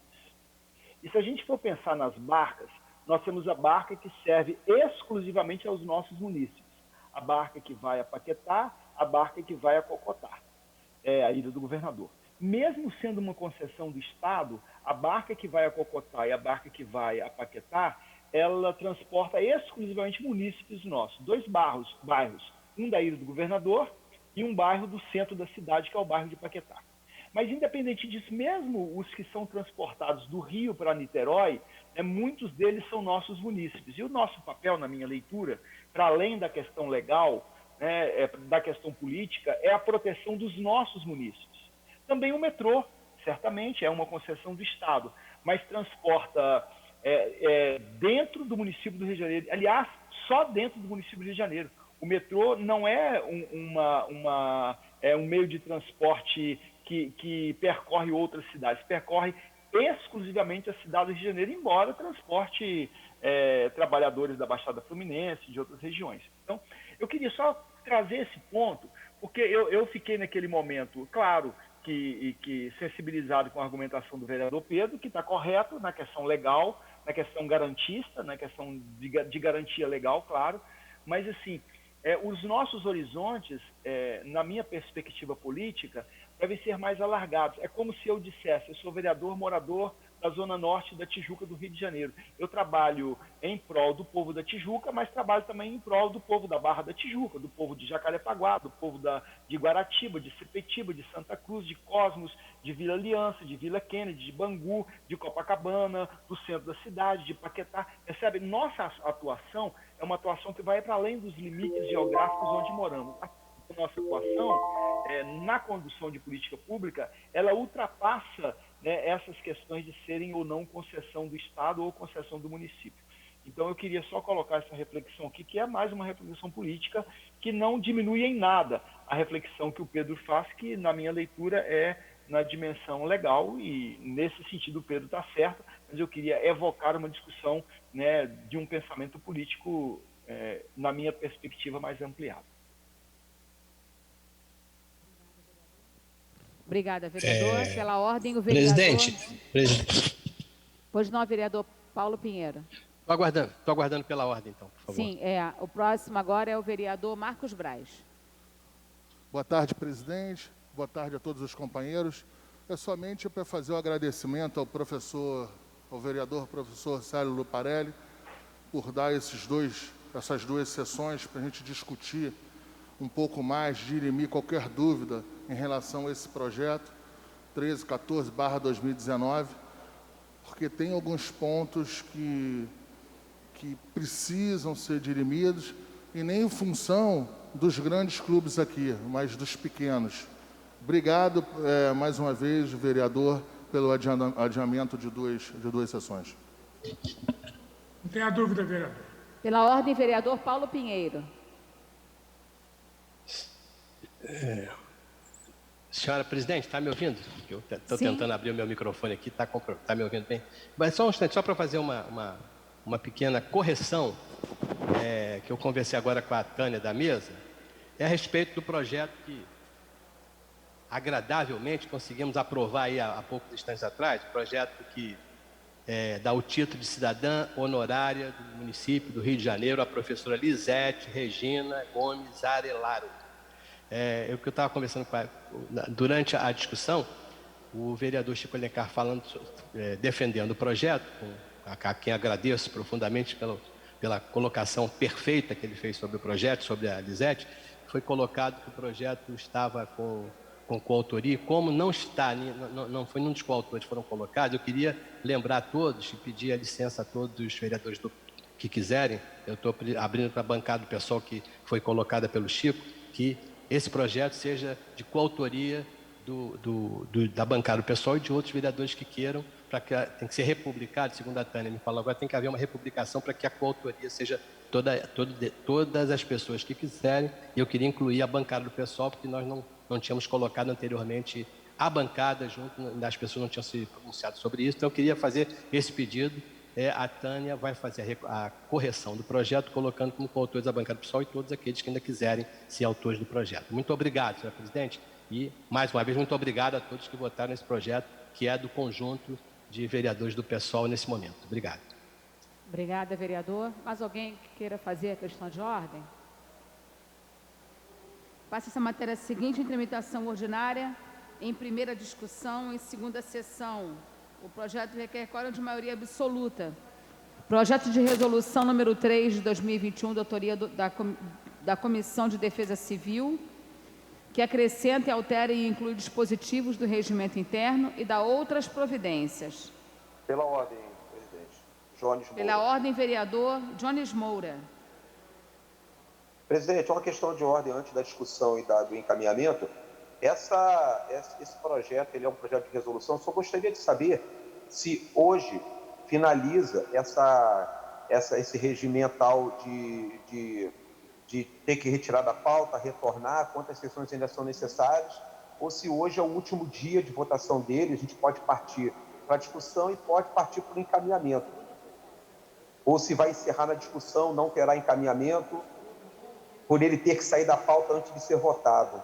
E se a gente for pensar nas barcas, nós temos a barca que serve exclusivamente aos nossos munícipes. A barca que vai a Paquetá, a barca que vai a Cocotá, a Ilha do Governador. Mesmo sendo uma concessão do Estado, a barca que vai a Cocotá e a barca que vai a Paquetá, ela transporta exclusivamente munícipes nossos. 2 bairros, um da Ilha do Governador e um bairro do centro da cidade, que é o bairro de Paquetá. Mas, independente disso, mesmo os que são transportados do Rio para Niterói, muitos deles são nossos munícipes. E o nosso papel, na minha leitura, para além da questão legal, da questão política, é a proteção dos nossos munícipes. Também o metrô, certamente, é uma concessão do Estado, mas transporta dentro do município do Rio de Janeiro. Aliás, só dentro do município do Rio de Janeiro. O metrô não é um meio de transporte que percorre outras cidades, percorre exclusivamente a cidade do Rio de Janeiro, embora transporte trabalhadores da Baixada Fluminense, de outras regiões. Então, eu queria só trazer esse ponto, porque eu fiquei naquele momento, claro, que sensibilizado com a argumentação do vereador Pedro, que está correto na questão legal, na questão garantista, na questão de garantia legal, claro, mas assim, os nossos horizontes, na minha perspectiva política, devem ser mais alargados. É como se eu dissesse, eu sou vereador morador da Zona Norte da Tijuca do Rio de Janeiro. Eu trabalho em prol do povo da Tijuca, mas trabalho também em prol do povo da Barra da Tijuca, do povo de Jacarepaguá, do povo de Guaratiba, de Sepetiba, de Santa Cruz, de Cosmos, de Vila Aliança, de Vila Kennedy, de Bangu, de Copacabana, do centro da cidade, de Paquetá. Percebe? Nossa atuação é uma atuação que vai para além dos limites geográficos onde moramos. A nossa atuação na condução de política pública, ela ultrapassa essas questões de serem ou não concessão do Estado ou concessão do município. Então, eu queria só colocar essa reflexão aqui, que é mais uma reflexão política, que não diminui em nada a reflexão que o Pedro faz, que, na minha leitura, é na dimensão legal, e, nesse sentido, o Pedro está certo, mas eu queria evocar uma discussão de um pensamento político, na minha perspectiva, mais ampliada. Obrigada, vereador. Pela ordem, o vereador... Presidente. Pois não, vereador Paulo Pinheiro. Estou aguardando pela ordem, então, por favor. Sim, o próximo agora é o vereador Marcos Braz. Boa tarde, presidente. Boa tarde a todos os companheiros. É somente para fazer um agradecimento ao vereador professor Célio Luparelli, por dar essas 2 sessões para a gente discutir um pouco mais, dirimir qualquer dúvida em relação a esse projeto 1314/2019. porque tem alguns pontos que precisam ser dirimidos, e nem em função dos grandes clubes aqui, mas dos pequenos. Obrigado, mais uma vez, vereador, pelo adiamento de duas sessões. Não tenha dúvida, vereador. Pela ordem, vereador Paulo Pinheiro. Senhora presidente, está me ouvindo? Eu estou tentando abrir o meu microfone aqui, está me ouvindo bem? Mas só um instante, só para fazer uma pequena correção, que eu conversei agora com a Tânia da mesa, é a respeito do projeto que agradavelmente conseguimos aprovar aí há poucos instantes atrás, o projeto que dá o título de cidadã honorária do município do Rio de Janeiro à professora Lisete Regina Gomes Arelaro. O que eu estava conversando com durante a discussão, o vereador Chico Alencar falando, defendendo o projeto, a quem agradeço profundamente pela colocação perfeita que ele fez sobre o projeto, sobre a Lisete. Foi colocado que o projeto estava com coautoria, como não está, não foi nenhum dos coautores foram colocados, eu queria lembrar a todos e pedir a licença a todos os vereadores que quiserem, eu estou abrindo para a bancada do pessoal que foi colocada pelo Chico, que esse projeto seja de coautoria da bancada do pessoal e de outros vereadores que queiram, tem que ser republicado, segundo a Tânia me falou agora, tem que haver uma republicação para que a coautoria seja todas as pessoas que quiserem, e eu queria incluir a bancada do pessoal, porque nós não tínhamos colocado anteriormente a bancada junto, as pessoas não tinham se pronunciado sobre isso, então eu queria fazer esse pedido. A Tânia vai fazer a correção do projeto, colocando como coautores a bancada pessoal e todos aqueles que ainda quiserem ser autores do projeto. Muito obrigado, senhora presidente, e, mais uma vez, muito obrigado a todos que votaram nesse projeto, que é do conjunto de vereadores do PSOL nesse momento. Obrigado. Obrigada, vereador. Mais alguém que queira fazer a questão de ordem? Passa essa matéria seguinte em tramitação ordinária, em primeira discussão, em segunda sessão. O projeto requer quórum de maioria absoluta. Projeto de resolução número 3 de 2021, da autoria da Comissão de Defesa Civil, que acrescenta e altera e inclui dispositivos do regimento interno e dá outras providências. Pela ordem, presidente. Jones Moura. Pela ordem, vereador Jones Moura. Presidente, uma questão de ordem antes da discussão e do encaminhamento. Esse projeto, ele é um projeto de resolução, só gostaria de saber se hoje finaliza esse regimental de ter que retirar da pauta, retornar, quantas sessões ainda são necessárias, ou se hoje é o último dia de votação dele, a gente pode partir para a discussão e pode partir para o encaminhamento. Ou se vai encerrar na discussão, não terá encaminhamento, por ele ter que sair da pauta antes de ser votado.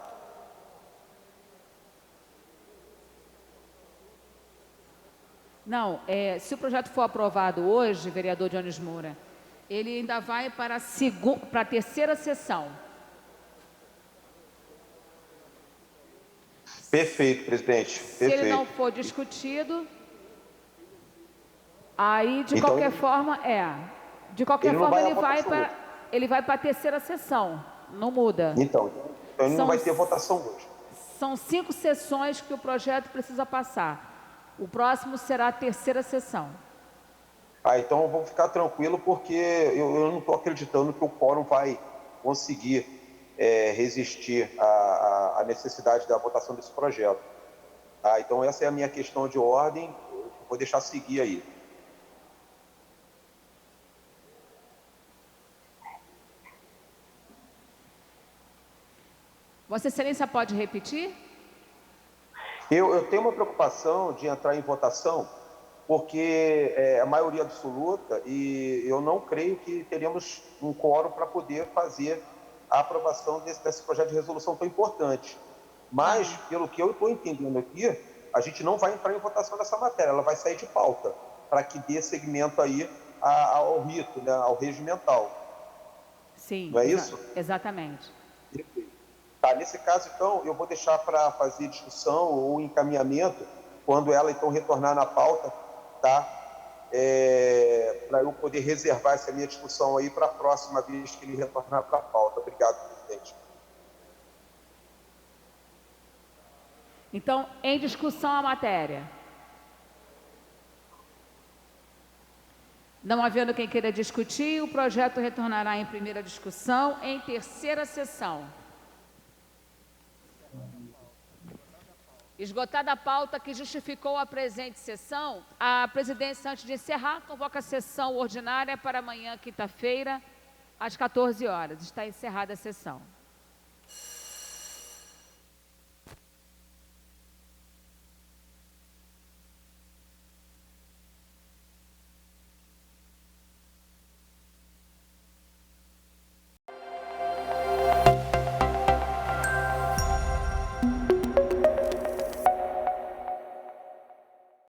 Não, se o projeto for aprovado hoje, vereador Jones Moura, ele ainda vai para a terceira sessão. Perfeito, presidente. Se ele não for discutido, aí, de qualquer forma, ele vai para a terceira sessão. Não muda. Então ele não vai ter votação hoje. São 5 sessões que o projeto precisa passar. O próximo será a terceira sessão. Então vamos ficar tranquilo, porque eu não estou acreditando que o quórum vai conseguir resistir à necessidade da votação desse projeto. Então essa é a minha questão de ordem, vou deixar seguir aí. Vossa Excelência pode repetir? Eu tenho uma preocupação de entrar em votação, porque é a maioria absoluta e eu não creio que teremos um quórum para poder fazer a aprovação desse projeto de resolução tão importante. Mas, pelo que eu estou entendendo aqui, a gente não vai entrar em votação nessa matéria, ela vai sair de pauta, para que dê seguimento aí ao rito, né, ao regimental. Sim. Não é isso? Exatamente. Tá, nesse caso, então, eu vou deixar para fazer discussão ou encaminhamento, quando ela, então, retornar na pauta, tá? Para eu poder reservar essa minha discussão aí para a próxima vez que ele retornar para a pauta. Obrigado, presidente. Então, em discussão a matéria. Não havendo quem queira discutir, o projeto retornará em primeira discussão em terceira sessão. Esgotada a pauta que justificou a presente sessão, a presidência, antes de encerrar, convoca a sessão ordinária para amanhã, quinta-feira, às 14 horas. Está encerrada a sessão.